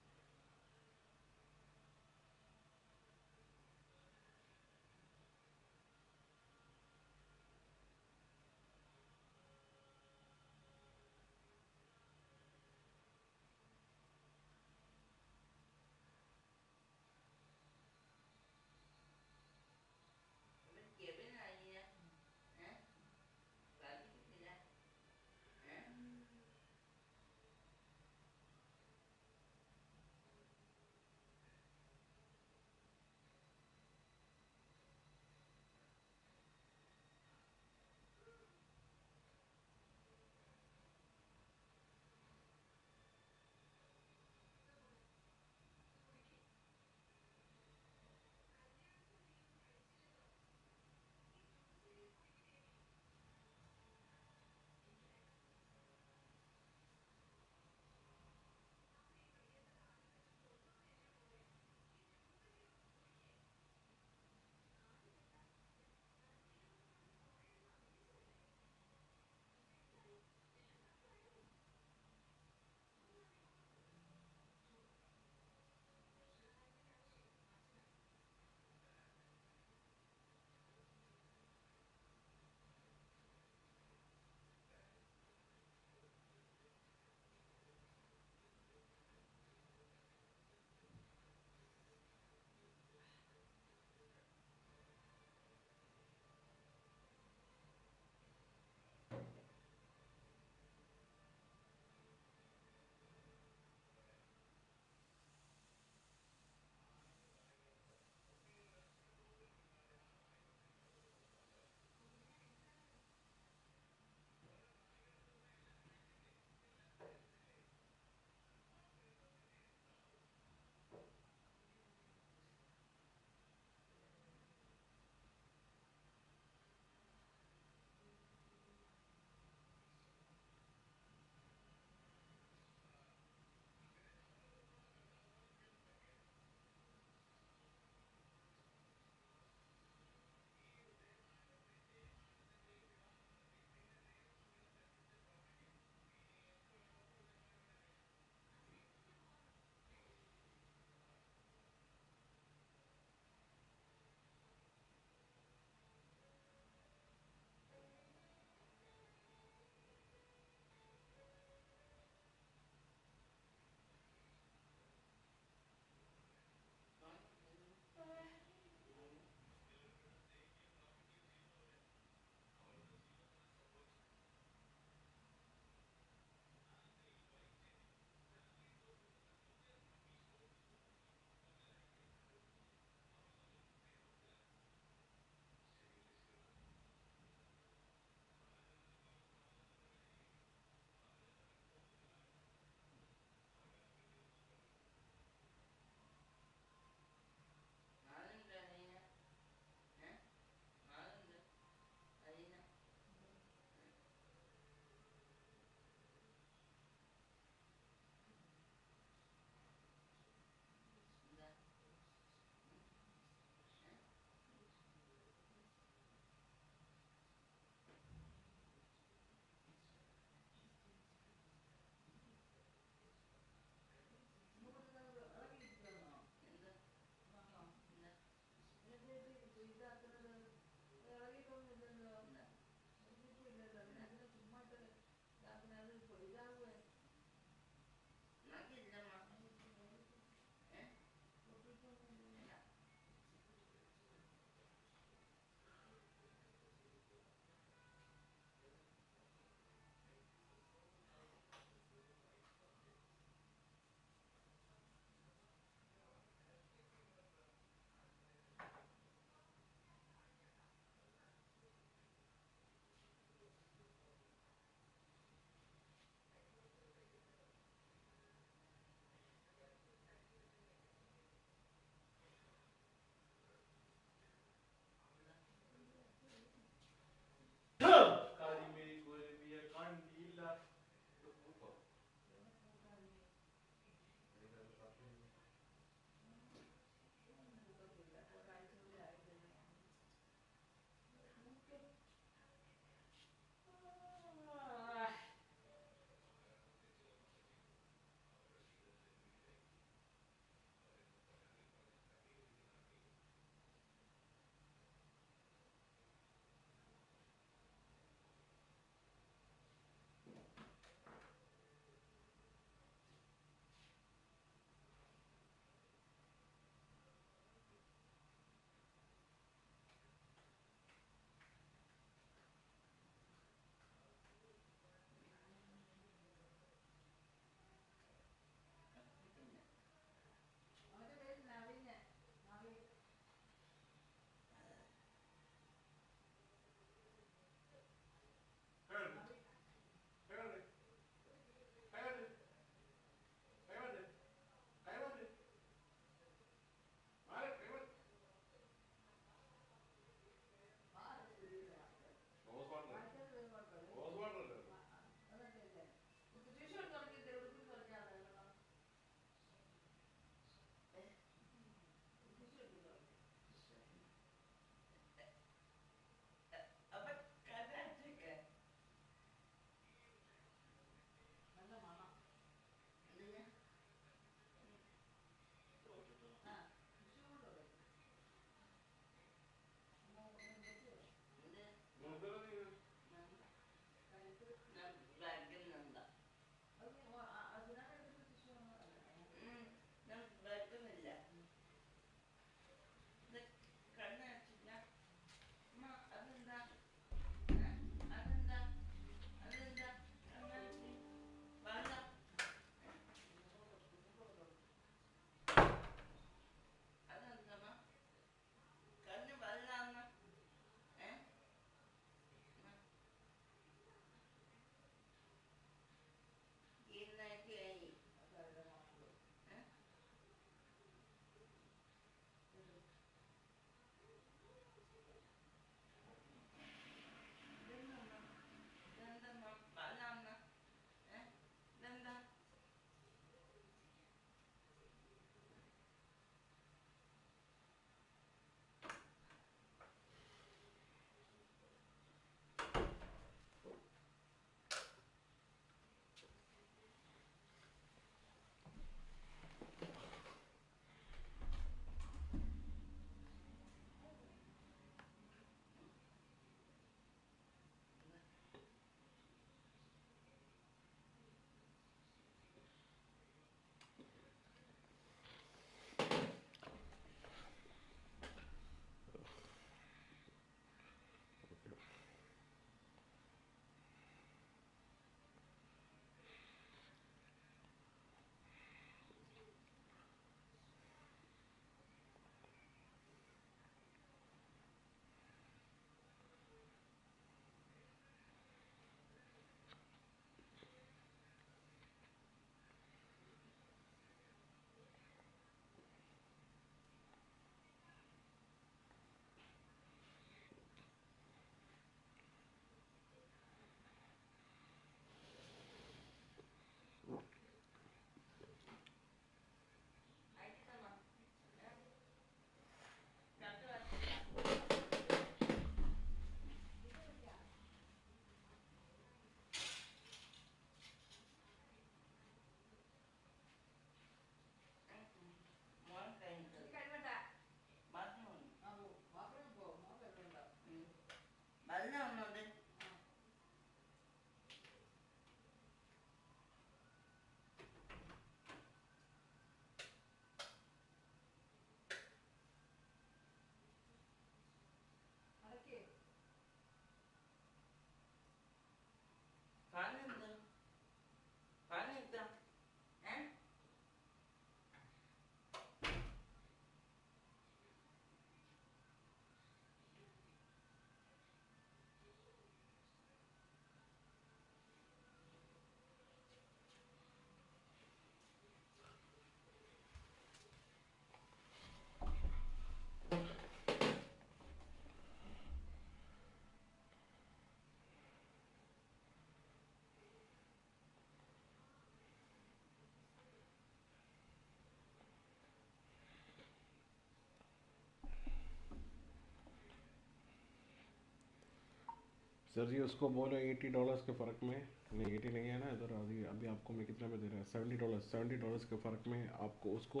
sir ji उसको बोलो $80 के फ़र्क में, नहीं 80 नहीं है ना इधर, अभी अभी आपको मैं कितना में दे रहा है, $70 के फ़र्क में आपको उसको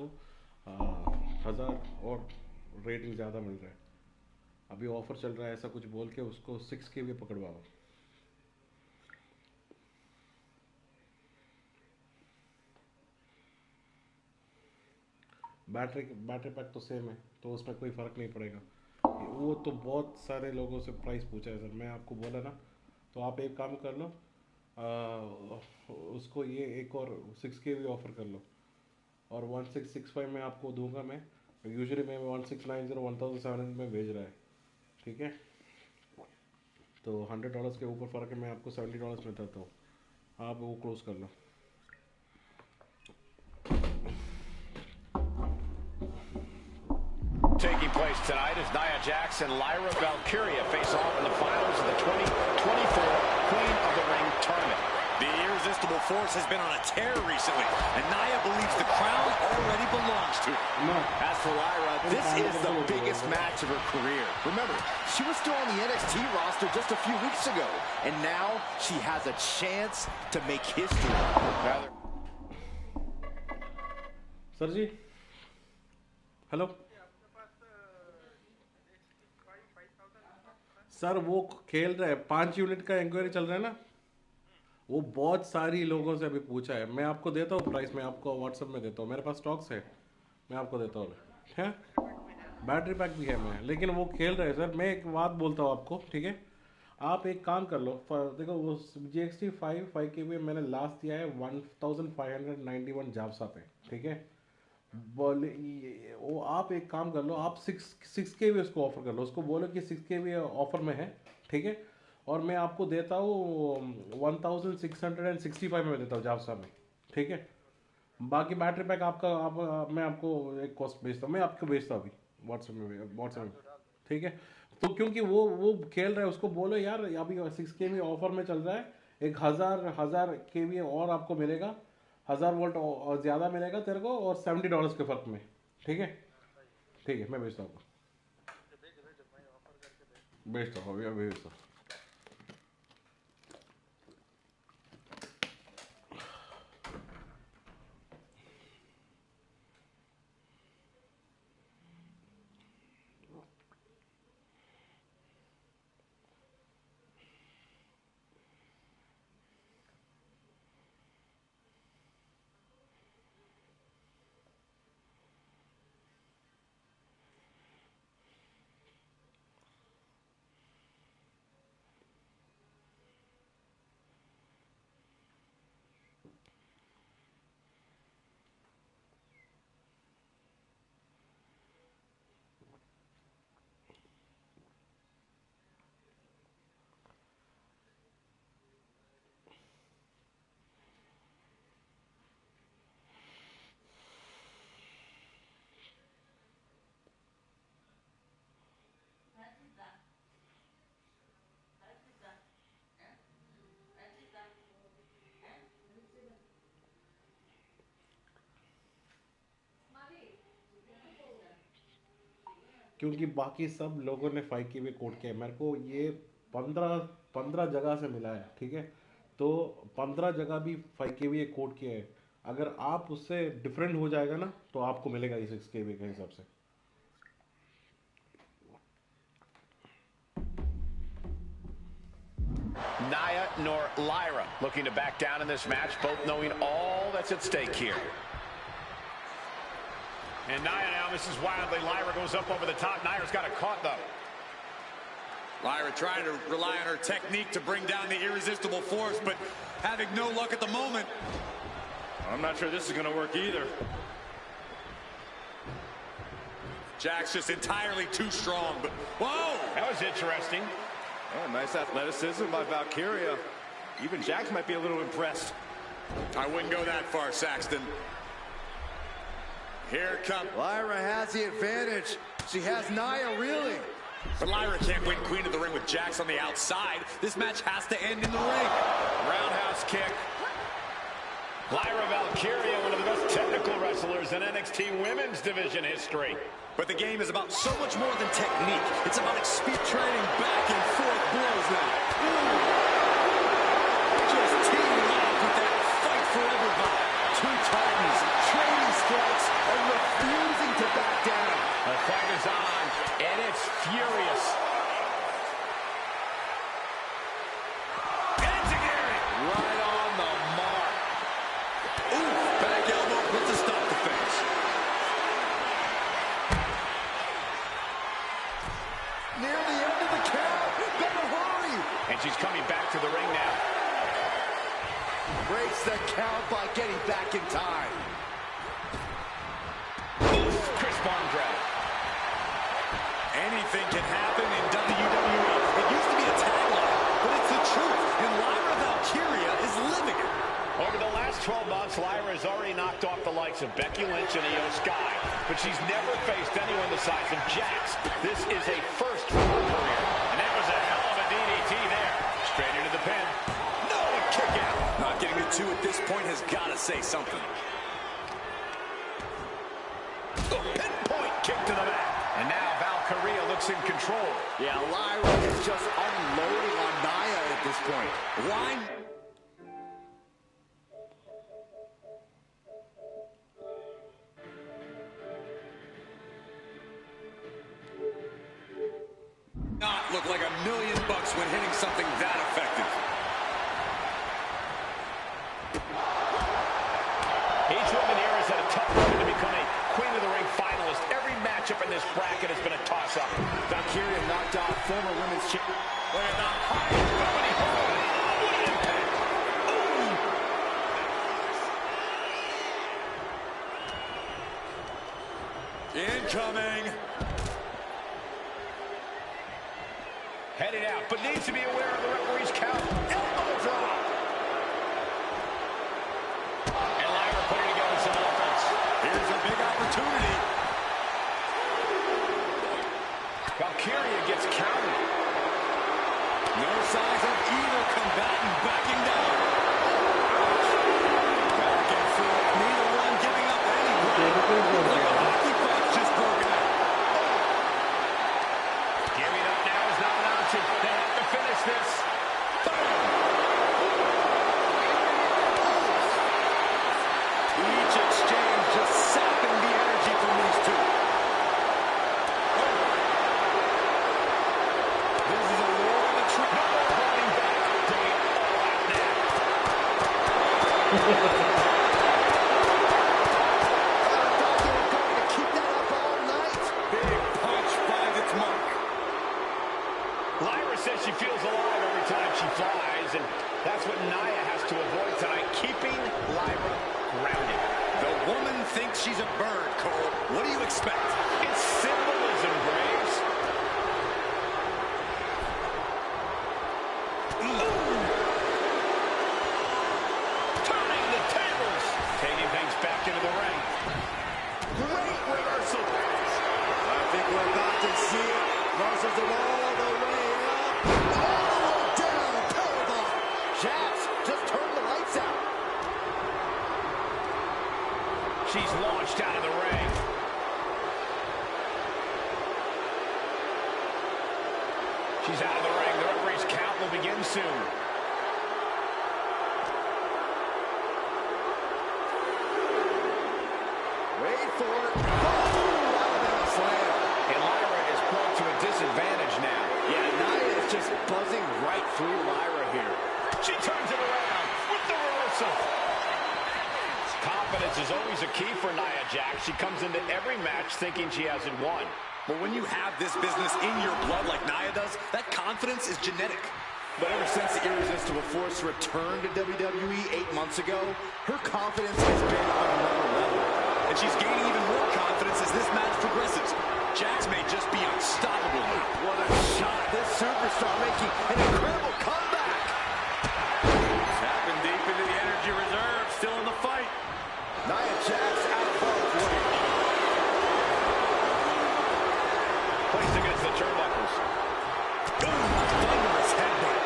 1000 और रेटिंग ज़्यादा मिल रहा है। अभी ऑफर चल रहा है ऐसा कुछ बोल के उसको 6 के भी पकड़वाओ। बैटरी पैक तो सेम है, तो उसमें कोई फ़र्क नहीं पड़ेगा। वो तो बहुत सारे लोगों से प्राइस पूछा है सर, मैं आपको बोला ना, तो आप एक काम कर लो, उसको ये एक और 6 के भी ऑफ़र कर लो, और 1665 में आपको दूंगा मैं। यूजुअली मैं 1690 1700 में भेज रहा है, ठीक है। तो $100 के ऊपर फ़र्क है, मैं आपको $70 में देता हूँ, आप वो क्लोज कर लो। Taking place tonight as Nia Jax and Lyra Valkyria face off in the finals of the 2024 Queen of the Ring tournament. The irresistible force has been on a tear recently, and Nia believes the crown already belongs to her. As for Lyra, this is the biggest match of her career. Remember, she was still on the NXT roster just a few weeks ago, and now she has a chance to make history. Sir ji hello sir, वो खेल रहा है 5 unit का inquiry चल रहा है ना, वो बहुत सारी लोगों से अभी पूछा है। मैं आपको देता हूँ प्राइस, मैं आपको व्हाट्सएप में देता हूँ, मेरे पास स्टॉक्स है, मैं आपको देता हूँ। है बैटरी पैक भी है मैं, लेकिन वो खेल रहे हैं सर। मैं एक बात बोलता हूँ आपको, ठीक है, आप एक काम कर लो, देखो वो GXT 5 के भी मैंने लास्ट दिया है 1591 जावसा पे, ठीक है। बोले वो आप एक काम कर लो, आप 6 के भी उसको ऑफर कर लो, उसको बोलो कि 6 के भी ऑफर में है, ठीक है, और मैं आपको देता हूँ 1665 में देता हूँ जावसा में, ठीक है। बाकी बैटरी पैक आपका मैं आपको एक कॉस्ट भेजता हूँ, मैं आपको भेजता हूँ अभी व्हाट्सएप में, ठीक है। तो क्योंकि वो खेल रहा है, उसको बोलो यार अभी 6 के भी ऑफर में चल रहा है, एक हजार के भी और आपको मिलेगा, 1000 वोल्ट और ज़्यादा मिलेगा तेरे को, और $70 के फ़र्क में, ठीक है। ठीक है, मैं भेजता हूँ, भेजता हूँ अभी भेजता हूँ। क्योंकि बाकी सब लोगों ने 5 के भी कोड किया है, मेरे को ये 15 जगह से मिला है, ठीक है। तो 15 जगह भी 5 के भी कोड किया है, अगर आप उससे डिफरेंट हो जाएगा ना तो आपको मिलेगा 6 के के हिसाब से। Nia nor Lyra looking to back down in this match, both knowing all that's at stake here. And Nia now misses wildly. Lyra goes up over the top. Nia's got it caught, though. Lyra trying to rely on her technique to bring down the irresistible force, but having no luck at the moment. I'm not sure this is going to work either. Jack's just entirely too strong, but whoa! That was interesting. Oh, nice athleticism by Valkyria. Even Jax might be a little impressed. I wouldn't go that far, Saxton. Here comes... Lyra has the advantage. She has Nia reeling. But Lyra can't win Queen of the Ring with Jax on the outside. This match has to end in the ring. Roundhouse kick. Lyra Valkyria, one of the best technical wrestlers in NXT Women's Division history. But the game is about so much more than technique. It's about trading back and forth blows now. Just teaming off with that fight forever vibe. Two titans, trading strikes, and refusing to back down. The fight is on, and it's furious. Enzuigiri! Right on the mark. Ooh, back elbow puts a stop to face. Near the end of the count. Better hurry. And she's coming back to the ring now. Breaks the count by getting back in time. Chris Barn drag. Anything can happen in WWE. It used to be a tagline, but it's the truth. And Lyra Valkyria is living it. Over the last 12 months, Lyra has already knocked off the likes of Becky Lynch and Io Sky, but she's never faced anyone the size of Jax. This is a first for her career, and that was a hell of a DDT there. Straight into the pin. No, a kick out. Not getting the two at this point has got to say something. Pinpoint kick to the back. And now Valkyria looks in control. Yeah, Lyra is just unloading on Nia at this point. Why? Not look like $1 million when hitting something that effective. Each woman here has had a tough road to become a Queen of the Ring finalist. Every matchup in this bracket has been a toss-up. Valkyria knocked off former women's champion. Look at the high gravity hold. What an impact. Incoming. Headed out, but needs to be aware of the referee's count. Elbow drop. And Lyra putting together some offense. Here's a big opportunity. Valkyria gets counted. No signs of either combatant backing down. Back and forth, neither one giving up any ground. Like a hockey puck just broken out. Giving up now is not an option. They have to finish this. Each exchange just sapping the energy from these two. This is a war of attrition. Running back, doing all out now. I thought they were going to keep that up all night. Big punch finds its mark. Lyra says she feels alive every time she flies, and that's what Nia has to avoid tonight, keeping Lyra grounded. The woman thinks she's a bird, Cole. What do you expect? It's symbolism, Graves. Turning the tables. Taking things back into the ring. Great reversal. I think we're about to see it. Reversals it all the way up. All the way down. Powerbomb. Jax just turned the lights out. She's launched out of the ring. She's out of the ring. The referee's count will begin soon. Wait for it. Oh, Alabama slam. And Lyra is brought to a disadvantage now. Yeah, Nia is just buzzing right through Lyra is always a key for Nia Jax. She comes into every match thinking she hasn't won. But when you have this business in your blood like Nia does, that confidence is genetic. But ever since the Irresistible Force returned to WWE 8 months ago, her confidence has been on another level. And she's gaining even more confidence as this match progresses. Jax may just be unstoppable now. What a shot. This superstar making an incredible comeback. Tapping deep into the energy reserve, still in the fight. Nia Jax out of harm's way. Placed against the turnbuckles. Boom! Thunderous headbutt.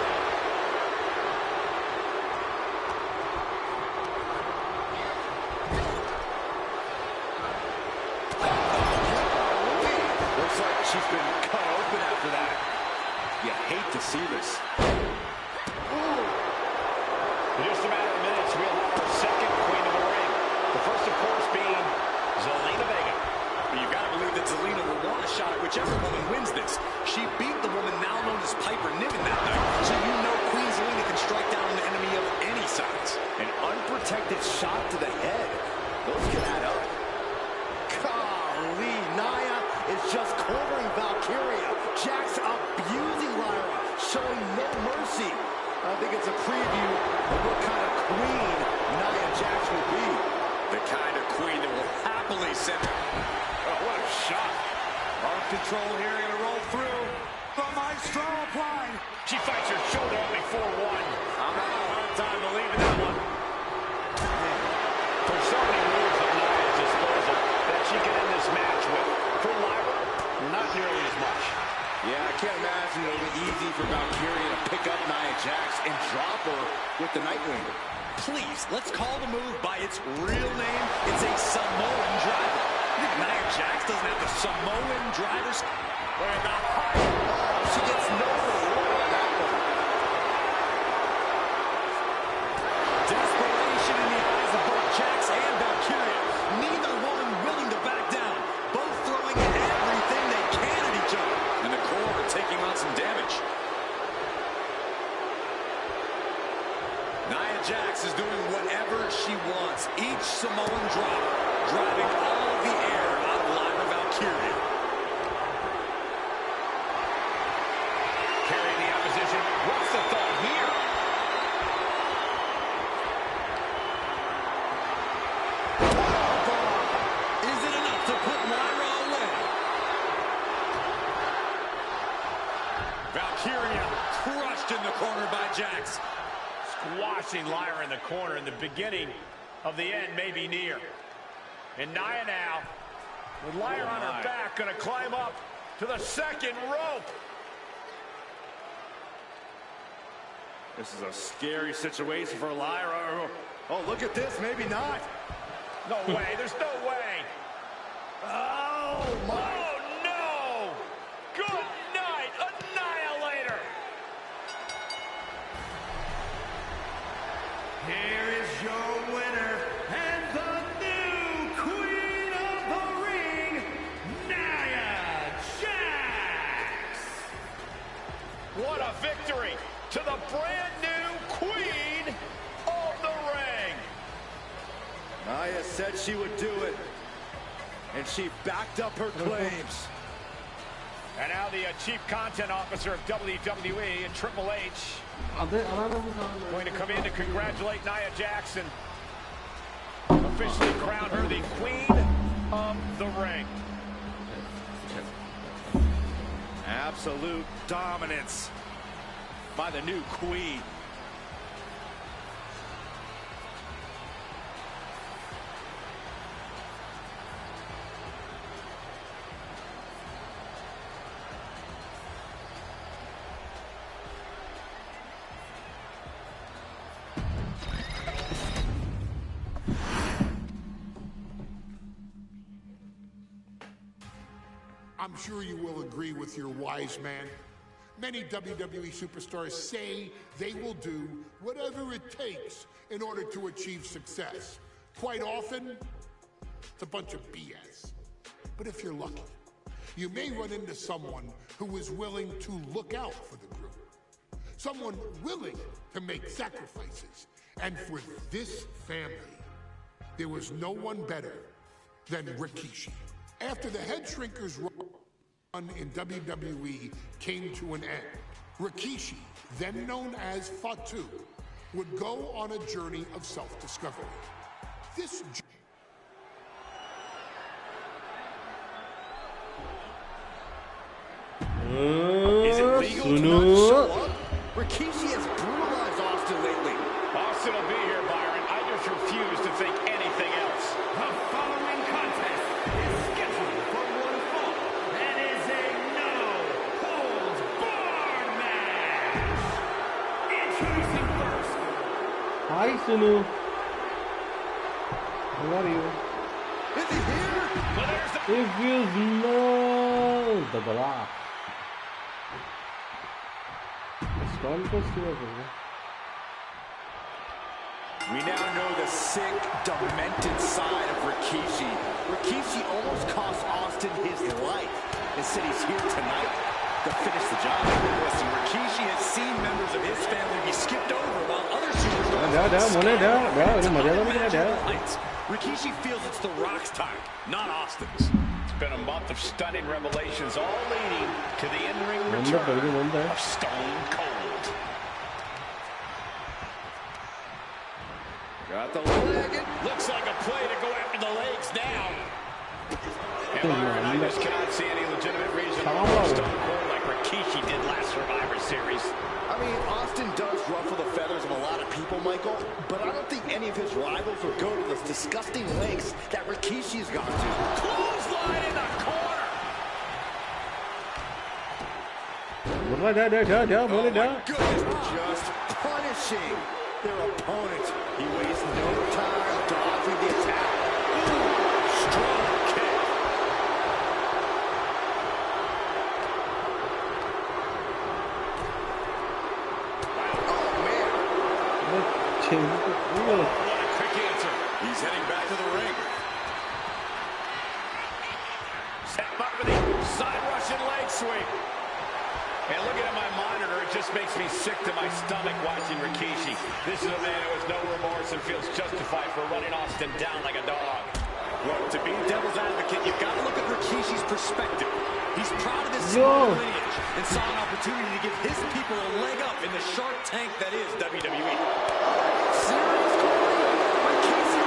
Looks like she's been cut open after that. You hate to see this. In just a matter of minutes, we'll have our second Queen of the Ring. The first, of course, being Zelina Vega. You've got to believe that Zelina will want a shot at whichever woman wins this. She beat the woman now known as Piper Niven that night, so you know Queen Zelina can strike down an enemy of any size. An unprotected shot to the head. Those can add up. Golly, Nia is just cornering Valkyria. Jax abusing Lyra, showing no mercy. I think it's a preview of what kind of queen Nia Jax will be. The kind of queen that will happily send her. Oh, what a shot. Arm control here, gonna roll through. The Maestro applied. She fights her shoulder up before one. I'm having a hard time believing that one. There's so many moves at Nia's disposal that she can end this match with. For Lyra, not nearly as much. Yeah, I can't imagine it'll be easy for Valkyria to pick up Nia Jax and drop her with the Nightwing. Please, let's call the move by its real name. It's a Samoan driver. You think Nia Jax doesn't have the Samoan drivers? Where the heart. Oh, she gets no reward on that one. Desperation in the eyes of both Jax and Valkyria. Neither woman willing to back down. Both throwing everything they can at each other. And the core are taking on some damage. Nia Jax is doing whatever she wants. Each Samoan drop driving all of the air out of Lyra Valkyria. Carrying the opposition. What's the thought here? Is it enough to put Lyra away? Valkyria crushed in the corner by Jax. Squashing Lyra in the corner, and the beginning of the end may be near. And Nia now, with Lyra on her back, going to climb up to the second rope. This is a scary situation for Lyra. Oh, look at this. Maybe not. No way. There's no way. Oh, my. Oh, no. Good night, Annihilator. Here is your winner and the new Queen of the Ring, Nia Jax. What a victory to the brand new Queen of the Ring. Nia said she would do it, and she backed up her claims. And now the Chief Content Officer of WWE and Triple H going to come in to congratulate Nia Jax, officially crown her the Queen of the Ring. Absolute dominance by the new queen. I'm sure you will agree with your wise man. Many WWE superstars say they will do whatever it takes in order to achieve success. Quite often, it's a bunch of BS. But if you're lucky, you may run into someone who is willing to look out for the group. Someone willing to make sacrifices. And for this family, there was no one better than Rikishi. After the Head Shrinkers run in WWE came to an end, Rikishi, then known as Fatu, would go on a journey of self-discovery. This Is it legal to not show up? Rikishi has brutalized Austin lately. Austin will be here, Byron. I just refuse to think anything else. The following contest is scheduled for one fall and is a no-holds-barred match. Introducing first. Hi, Sunu. How are you? Is he here? If you know the block. Stone Cold. We now know the sick, demented side of Rikishi. Rikishi almost cost Austin his life and said he's here tonight to finish the job. Listen, Rikishi has seen members of his family be skipped over while other superstars Rikishi feels it's The Rock's time, not Austin's. It's been a month of stunning revelations, all leading to the in-ring return of Stone Cold. Got the leg. Looks like a play to go after the legs now. And I just cannot see any legitimate reason why Stone Cold like Rikishi did last Survivor Series. I mean, Austin does ruffle the feathers of a lot of people, Michael, but I don't think any of his rivals would go to the disgusting lengths that Rikishi's gone to. Clothesline in the corner. Oh my goodness, just punishing their opponent. He wastes no time dodging the attack. Strong kick. What a quick answer. He's heading back to the ring. Set him up for the side Russian leg sweep. And looking at my monitor, it just makes me sick to my stomach watching Rikishi. This is a man who has no remorse and feels justified for running Austin down like a dog. Look, to be devil's advocate, you've got to look at Rikishi's perspective. He's proud of his small lineage and saw an opportunity to give his people a leg up in the Shark Tank that is WWE. Serious, Corey? Rikishi,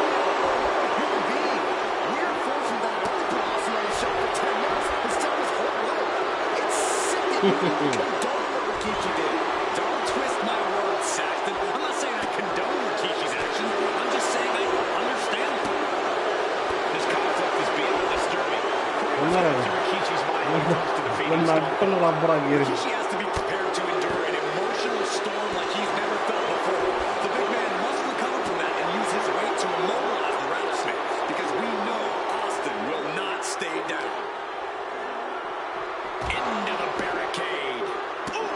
human being. We're fortunate that only put Austin on the shelf for 10 months instead of his whole life. It's sickening. Condone what Rikishi did. Don't twist my words, Saxton. I'm not saying I condone Rikishi's actions. I'm just saying I understand them. This conflict is beyond disturbing. Rikishi's mind when it comes to defeating Stone Cold. Rikishi has to be prepared to endure an emotional storm like he's never felt before. The big man must recover from that and use his weight to immobilize the rattlesnake, because we know Austin will not stay down. Into the barricade. Boom!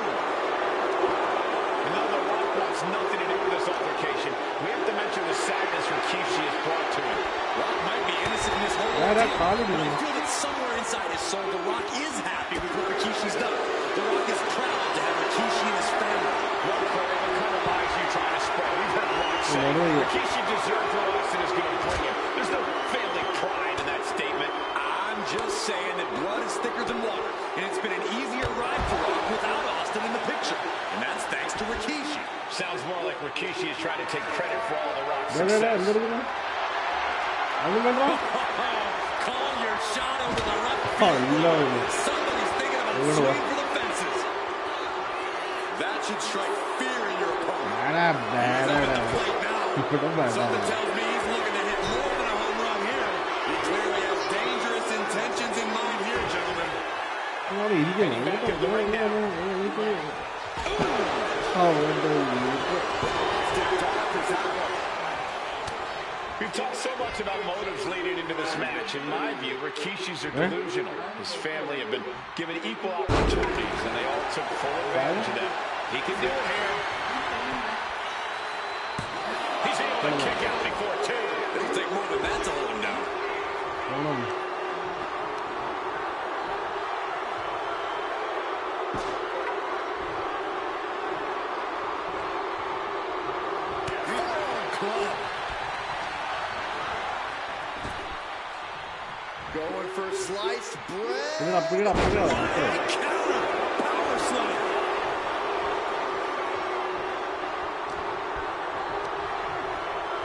And though The Rock wants nothing to do with this altercation, we have to mention the sadness Rikishi has brought to him. Rock might be innocent in this whole ordeal, but I feel that somewhere inside his soul, The Rock is happy with what Rikishi's done. The Rock is proud to have Rikishi and his family. Well, Corey, what kind of lies are you trying to spread? We've heard Rock say Rikishi deserves what Austin is going to bring him. There's no family pride in that statement. I'm just saying that blood is thicker than water, and it's been an easier ride for Rock without Austin in the picture. And that's thanks to Rikishi. Sounds more like Rikishi is trying to take credit for all the Rock's success. Call your shot over the left field. Somebody's thinking about swinging for the fences. That should strike fear in your opponent. He's up at the plate now. Something tells me he's looking to hit more than a home run here. He clearly has dangerous intentions in mind here, gentlemen. We've talked so much about motives leading into this match. In my view, Rikishi's are delusional. His family have been given equal opportunities, and they all took full advantage of that. He can do it here. He's able to kick out before two. It'll take more than that to hold him down. sliced bread. Counter power slam.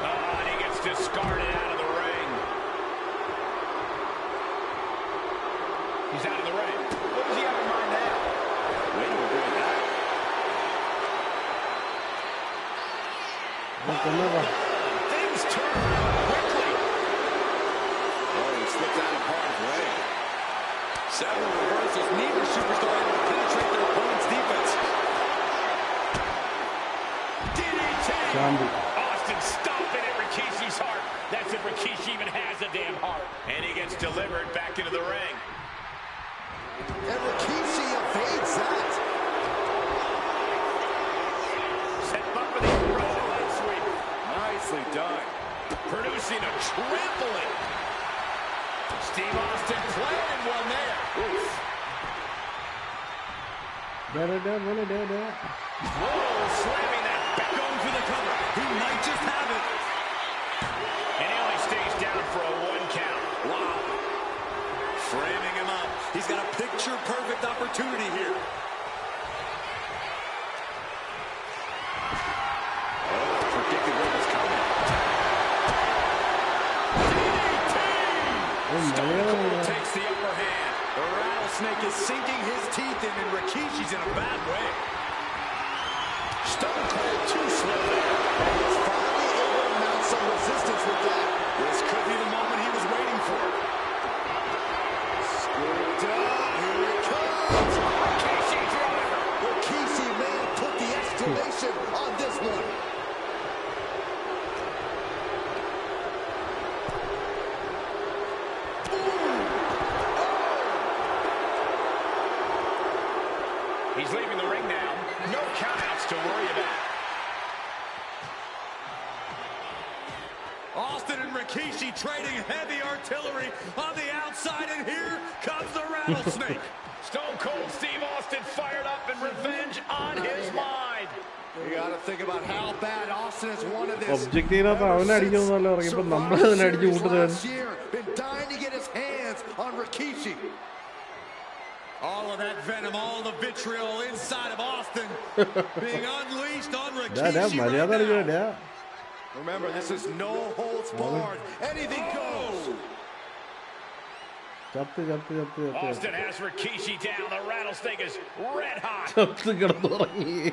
And he gets discarded out of the ring. He's out of the ring. What does he have in mind now? Way to avoid that. Things turn quickly. Oh, he slipped out of harm's way. Several reversals. Neither superstar able to penetrate their opponent's defense. DDT. Austin stomping at Rikishi's heart. That's if Rikishi even has a damn heart. And he gets delivered back into the ring. And Rikishi evades that. Set him up for the leg sweep. Nicely done. Producing a trampling. Steve Austin planted one there. Oof. Whoa, slamming that back. Going for the cover. He might just have it. And he only stays down for a 1 count. Wow. Framing him up. He's got a picture-perfect opportunity here. Predicted what was coming. Stone Cold takes the upper hand. The rattlesnake is sinking his teeth in, and Rikishi's in a bad way. Stone Cold too slow there. And he's finally able to mount some resistance with that. This could be the moment he was waiting for. Scooped up. Here it comes. Rikishi driver. Rikishi may have put the exclamation on this one. He's leaving the ring now. No countouts to worry about. Austin and Rikishi trading heavy artillery on the outside, and here comes the rattlesnake. Stone Cold Steve Austin fired up and revenge on his mind. You got to think about how bad Austin has wanted this. Objective last year, been dying to get his hands on Rikishi. All of that venom, all the vitriol inside of Austin being unleashed on Rikishi right now. Remember, this is no holds barred. Anything goes. Austin has Rikishi down. The rattlesnake is red hot. And you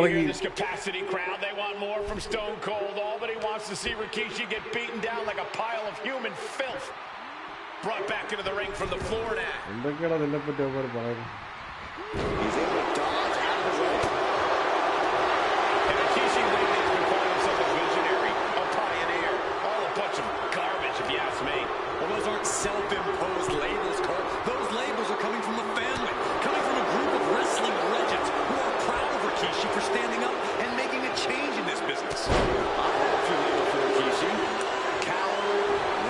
hear this capacity crowd? They want more from Stone Cold. Albany wants to see Rikishi get beaten down like a pile of human filth. Brought back into the ring from the floor now. He's able to dodge out of the way. And Rikishi lately has been calling himself a visionary, a pioneer. All a bunch of garbage, if you ask me. Well, those aren't self-imposed labels, Cole. Those labels are coming from the family, coming from a group of wrestling legends who are proud of Rikishi for standing up and making a change in this business. I have a few labels for Rikishi. Coward,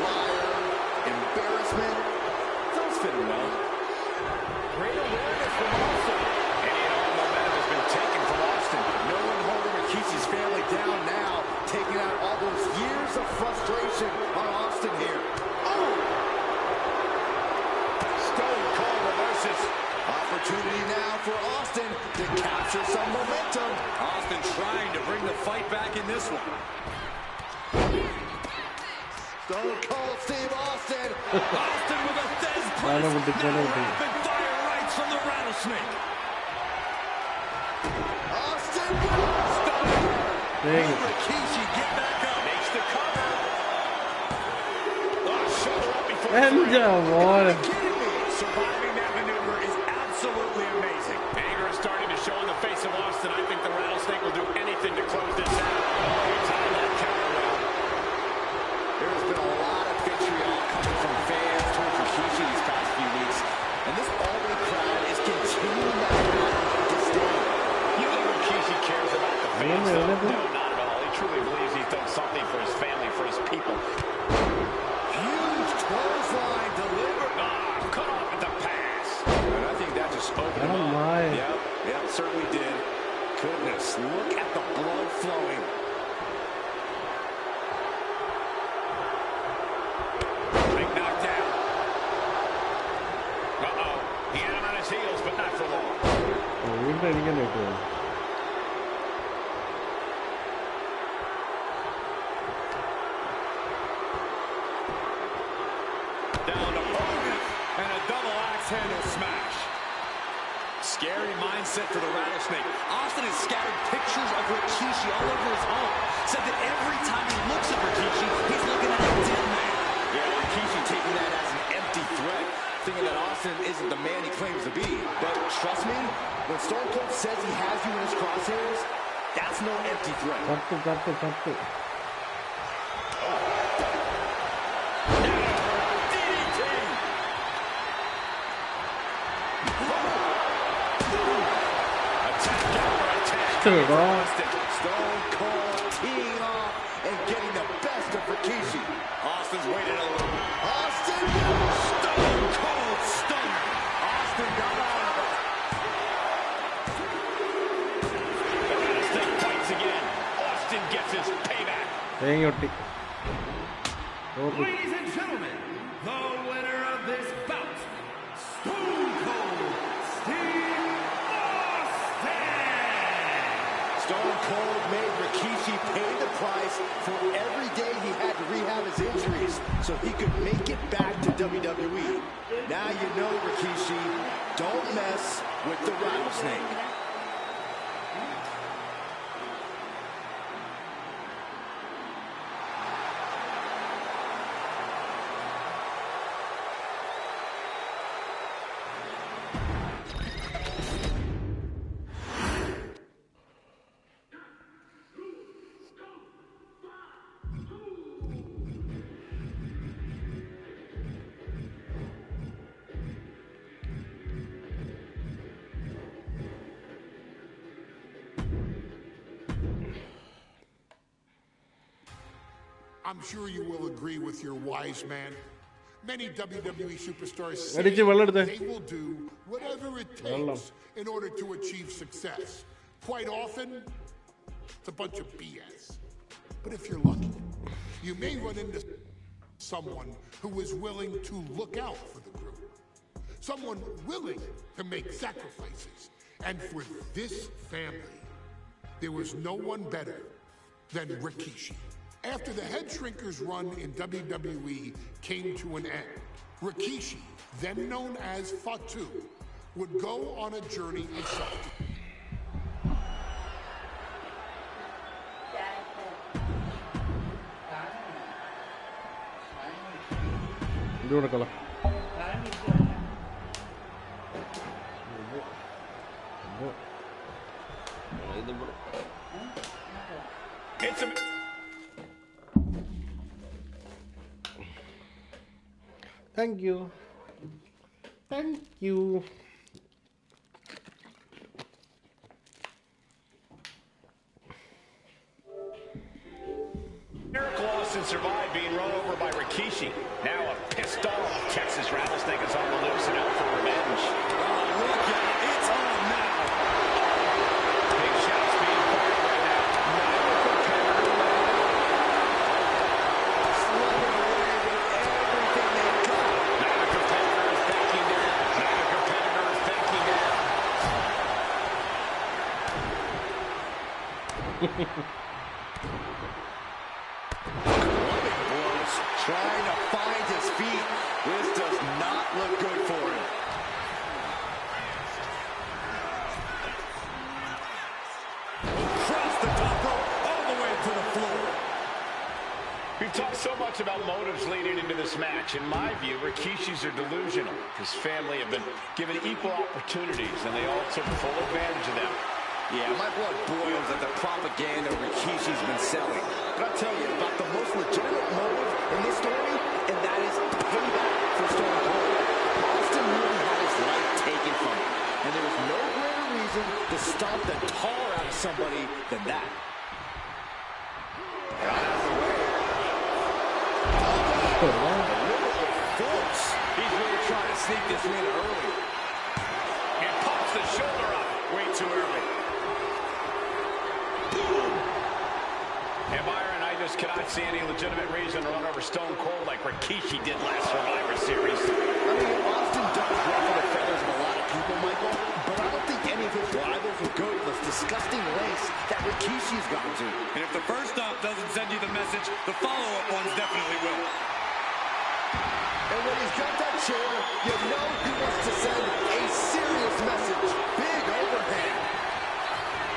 liar, embarrassment. Those fit him well. Great awareness from Austin. And all momentum has been taken from Austin. No one holding Rikishi's family down now, taking out all those years of frustration on Austin here. Oh! Stone Cold reverses. Opportunity now for Austin to capture some momentum. Austin trying to bring the fight back in this one. Stone Cold Steve Austin. Austin with a Thez press. Now rapid fire rights from the rattlesnake. Austin. Rikishi get back up. Makes the cover. Shoulder up before. Surviving that maneuver is absolutely amazing. Anger is starting to show in the face of Austin. I think the rattlesnake will do anything to close this out. He timed that counter well. There's been a lot of vitriol coming from fans towards Rikishi these past few weeks, and this Albany crowd is continuing that disdain. You think Rikishi cares about the fans? No, not at all. He truly believes he's done something for his family, for his people. Huge clothesline delivered. Cut off at the pass. And I think that just opened him up. Yep, certainly did. Goodness, look at the blood flowing. Big knockdown. his heels, but not for long. Down to Hogan, and a double axe handle smash. Scary mindset for the Rattlesnake. Austin has scattered pictures of Rikishi all over his home. Said that every time he looks at Rikishi, he's looking at a dead man. Yeah, Rikishi taking that as an empty threat, thinking that Austin isn't the man he claims to be. But trust me, when Stone Cold says he has you in his crosshairs, that's no empty threat. Stone Cold teeing off and getting the best of Rikishi. Austin's waiting a little. Austin, Stone Cold stunner. Austin got out of it. The Rattlesnake fights again. Austin gets his payback. Ladies and gentlemen, the winner of this bout, Stone Cold Steve Austin! Stone Cold made Rikishi pay the price for every day he had to rehab his injuries so he could make it back to WWE. Now you know, Rikishi, don't mess with the Rattlesnake. I'm sure you will agree with your wise man. Many WWE superstars say they will do whatever it takes in order to achieve success. Quite often, it's a bunch of BS. But if you're lucky, you may run into someone who is willing to look out for the group. Someone willing to make sacrifices. And for this family, there was no one better than Rikishi. After the Head Shrinkers run in WWE came to an end, Rikishi, then known as Fatu, would go on a journey of self. It's a... Thank you. Thank you. Eric Lawson survived being run over by Rikishi. Now a pissed off Texas Rattlesnake is on the loose and out for revenge. Oh, look at it. It's on now. Big shots being fired right now. Slugging away with everything they've got. Now the competitor is backing down. Now the competitor is backing down. Trying to find his feet. This does not look good for him. Across the top rope, all the way to the floor. We've talked so much about motives leading into this match. In my view, Rikishis are delusional. His family have been given equal opportunities, and they all took full advantage of them. Yeah, my blood boils at the propaganda Rikishi's been selling. But I'll tell you about the most legitimate motive in this story, and that is payback for Stone Cold. Austin really had his life taken from him, and there was no greater reason to stomp the tar out of somebody than that. Got out of the way. A little bit of force. He's really trying to sneak this win early. And pops the shoulder up way too early. And Byron, I just cannot see any legitimate reason to run over Stone Cold like Rikishi did last Survivor Series. I mean, Austin does ruffle the feathers of a lot of people, Michael, but I don't think any of his rivals will go to this disgusting lengths that Rikishi's gone to. And if the first stop doesn't send you the message, the follow-up ones definitely will. And when he's got that chair, you know he wants to send a serious message. Big overhand.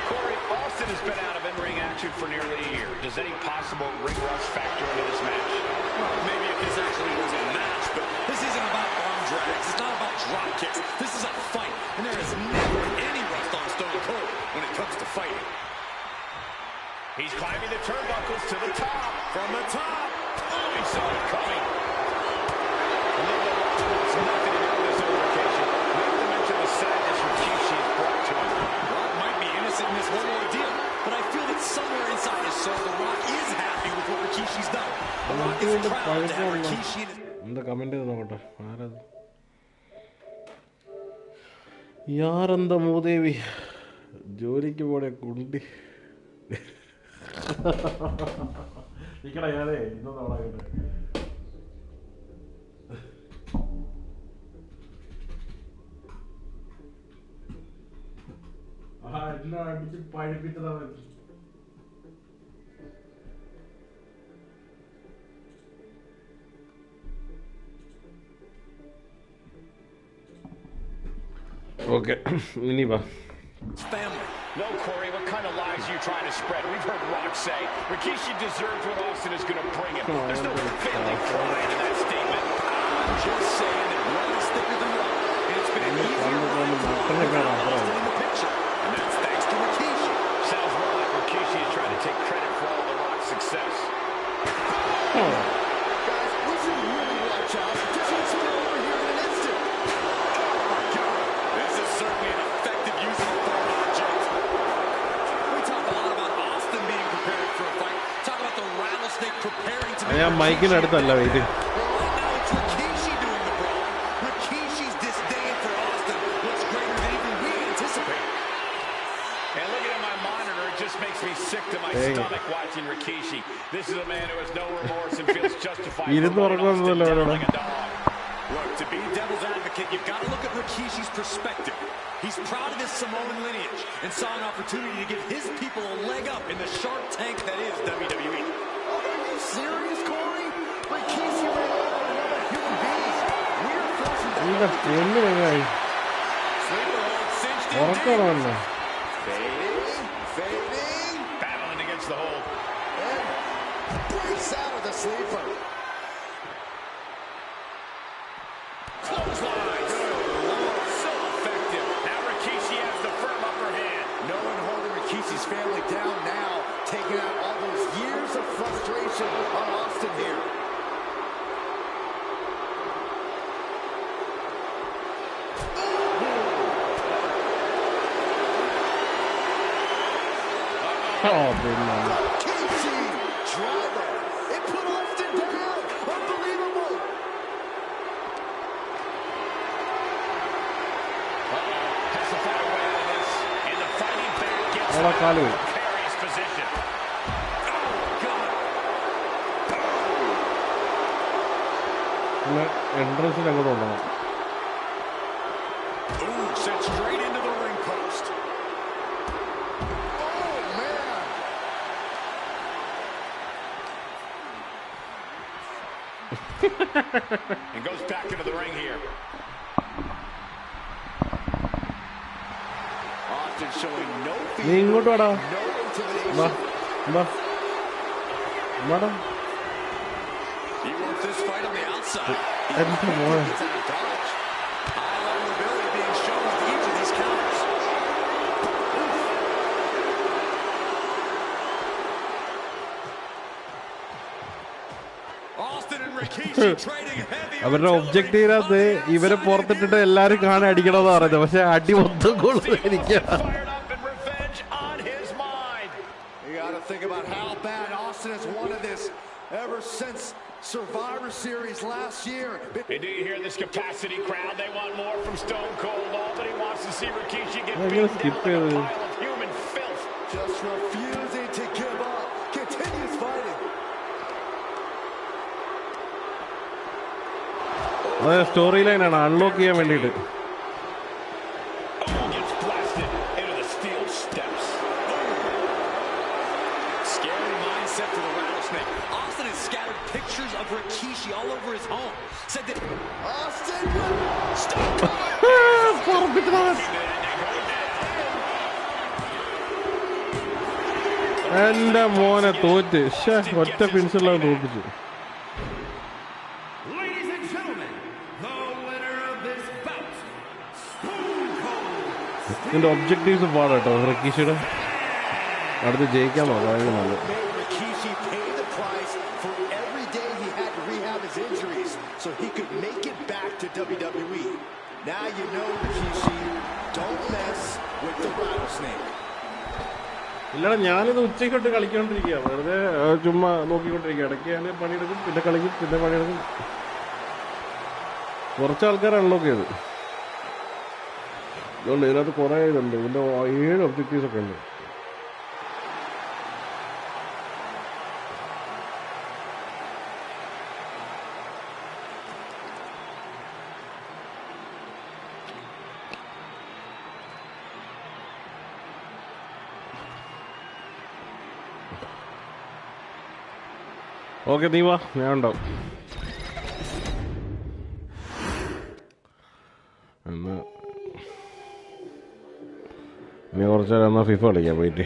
Corey, Austin has been out of in-ring action for nearly a year. Does any possible ring rust factor into this match? Well, maybe if this actually was a match, but this isn't about arm drags. It's not about drop kicks. This is a fight, and there is never any rust on Stone Cold when it comes to fighting. He's climbing the turnbuckles to the top. From the top. Oh, he saw it coming. Nothing to do with this altercation. Not to mention the sadness Rikishi has brought to him. Rock might be innocent in this whole ordeal, but I feel that somewhere inside his soul, The Rock is happy with what Rikishi's done. The Rock is proud to have Rikishi in his... Yaranda Modevi Joriki would a kundi. You can I know what I okay, Miniva. Family. No, Corey, what kind of lies are you trying to spread? We've heard Rock say Rikishi deserves what Austin is going to bring him. There's no family pride in that statement. I'm just saying that one is thicker than Rock, and it's been an easier ride for Austin in the picture. And that's thanks to Rikishi. Sounds more like Rikishi is trying to take credit for all the Rock's success. Guys, we should really watch out. This will spill over here in an instant. Oh, my God. This is certainly an effective use of a foreign object. We talk a lot about Austin being prepared for a fight. Talk about the rattlesnake preparing to make Mike in Adalla waiting. Right now it's Rikishi doing the brawl. Rikishi's disdain for Austin looks greater than even we anticipated. And looking at my monitor, it just makes me sick to my stomach watching Rikishi. This is a man who has no remorse and feels justified for running Austin down like a dog. Look, to be devil's advocate, you've got to look at Rikishi's perspective. He's proud of his Samoan lineage and saw an opportunity to give his people a leg up in the Shark Tank that is WWE. Are you serious, Corey? Rikishi ran out on another human being. We're forcing that. Sleeper hold cinched in. Fading. Battling against the hold. And breaks out of the sleeper. Clothesline. Good Lord, so effective. Now Rikishi has the firm upper hand. No one holding Rikishi's family down now, taking out all those years of frustration on Austin here. Oh, man. Rikishi driver. It put Austin down. Unbelievable. Has to find a way out of this. And the fighting back gets Hola, Kalu. precarious position. Entrance അങ്ങോട്ടുണ്ടോ Ooh, sent straight into the ring post. Oh, man. And goes back into the ring here. Austin showing no നീ ഇങ്ങോട്ട് fear, വാടാ no intimidation. വാടാ He wants this fight on the outside. എന്താ മോനെ Gets out of dodge. High level ability being shown with each of these counters. Austin and Rikishi trading heavy. അവരുടെ ഒബ്ജക്റ്റീവിനകത്ത് ഇവരെ പുറത്തിട്ടിട്ട് എല്ലാരും കാണാൻ അടിക്കണമെന്ന് പറയുന്നത് പക്ഷെ അടി മൊത്തം കൊള്ളുന്നിരിക്കുക Fired up and revenge on his mind. You got to think about how bad Austin has wanted this ever since Survivor Series last year. And do you hear this capacity crowd? They want more from Stone Cold. All that he wants to see Rikishi get I'm beat gonna skip down like a it. pile of human filth. Just refusing to give up. Continues fighting. അതെ story ലൈനാണ് unlock ചെയ്യാൻ വേണ്ടിയിട്ട് said for the Rattlesnake. Austin has scattered pictures of Rikishi all over his home. Said that Austin എന്റെ മോനെ തോറ്റ് ഒറ്റ പിൻസുള്ള തോപ്പിച്ചു. ഇതിന്റെ objectives പാടാട്ടോ റിക്കീഷിയുടെ. അടുത്ത് ജയിക്കാൻ നോക്കാം. Rikishi paid the price for every day he had to rehab his injuries so he could make it back to WWE. Now you know, Rikishi, don't mess with the Rattlesnake. ഇല്ലടാ, ഞാനിത് ഉച്ചയ്ക്കൊട്ട് കളിക്കൊണ്ടിരിക്കുക, വെറുതെ ചുമ്മാ നോക്കിക്കൊണ്ടിരിക്കുക. ഇടയ്ക്ക് ഞാൻ പണിയെടുക്കും, പിന്നെ കളിക്കും, പിന്നെ പണിയെടുക്കും. കുറച്ച് ആൾക്കാർ അൺലോക്ക് ചെയ്ത് ഇതുകൊണ്ട് ഇതിനകത്ത് കുറേ ഇതുണ്ട്. ഇതിൻ്റെ 7 ഒബ്ജക്റ്റീവ്സ് ഒക്കെ ഉണ്ട്. ഓക്കെ, നീ വാ, ഞാൻ ഉണ്ടാവും. എന്നാ ഇനി കുറച്ച് നേരം എന്നാൽ ഫിഫ കളിക്കാം പോയിട്ട്.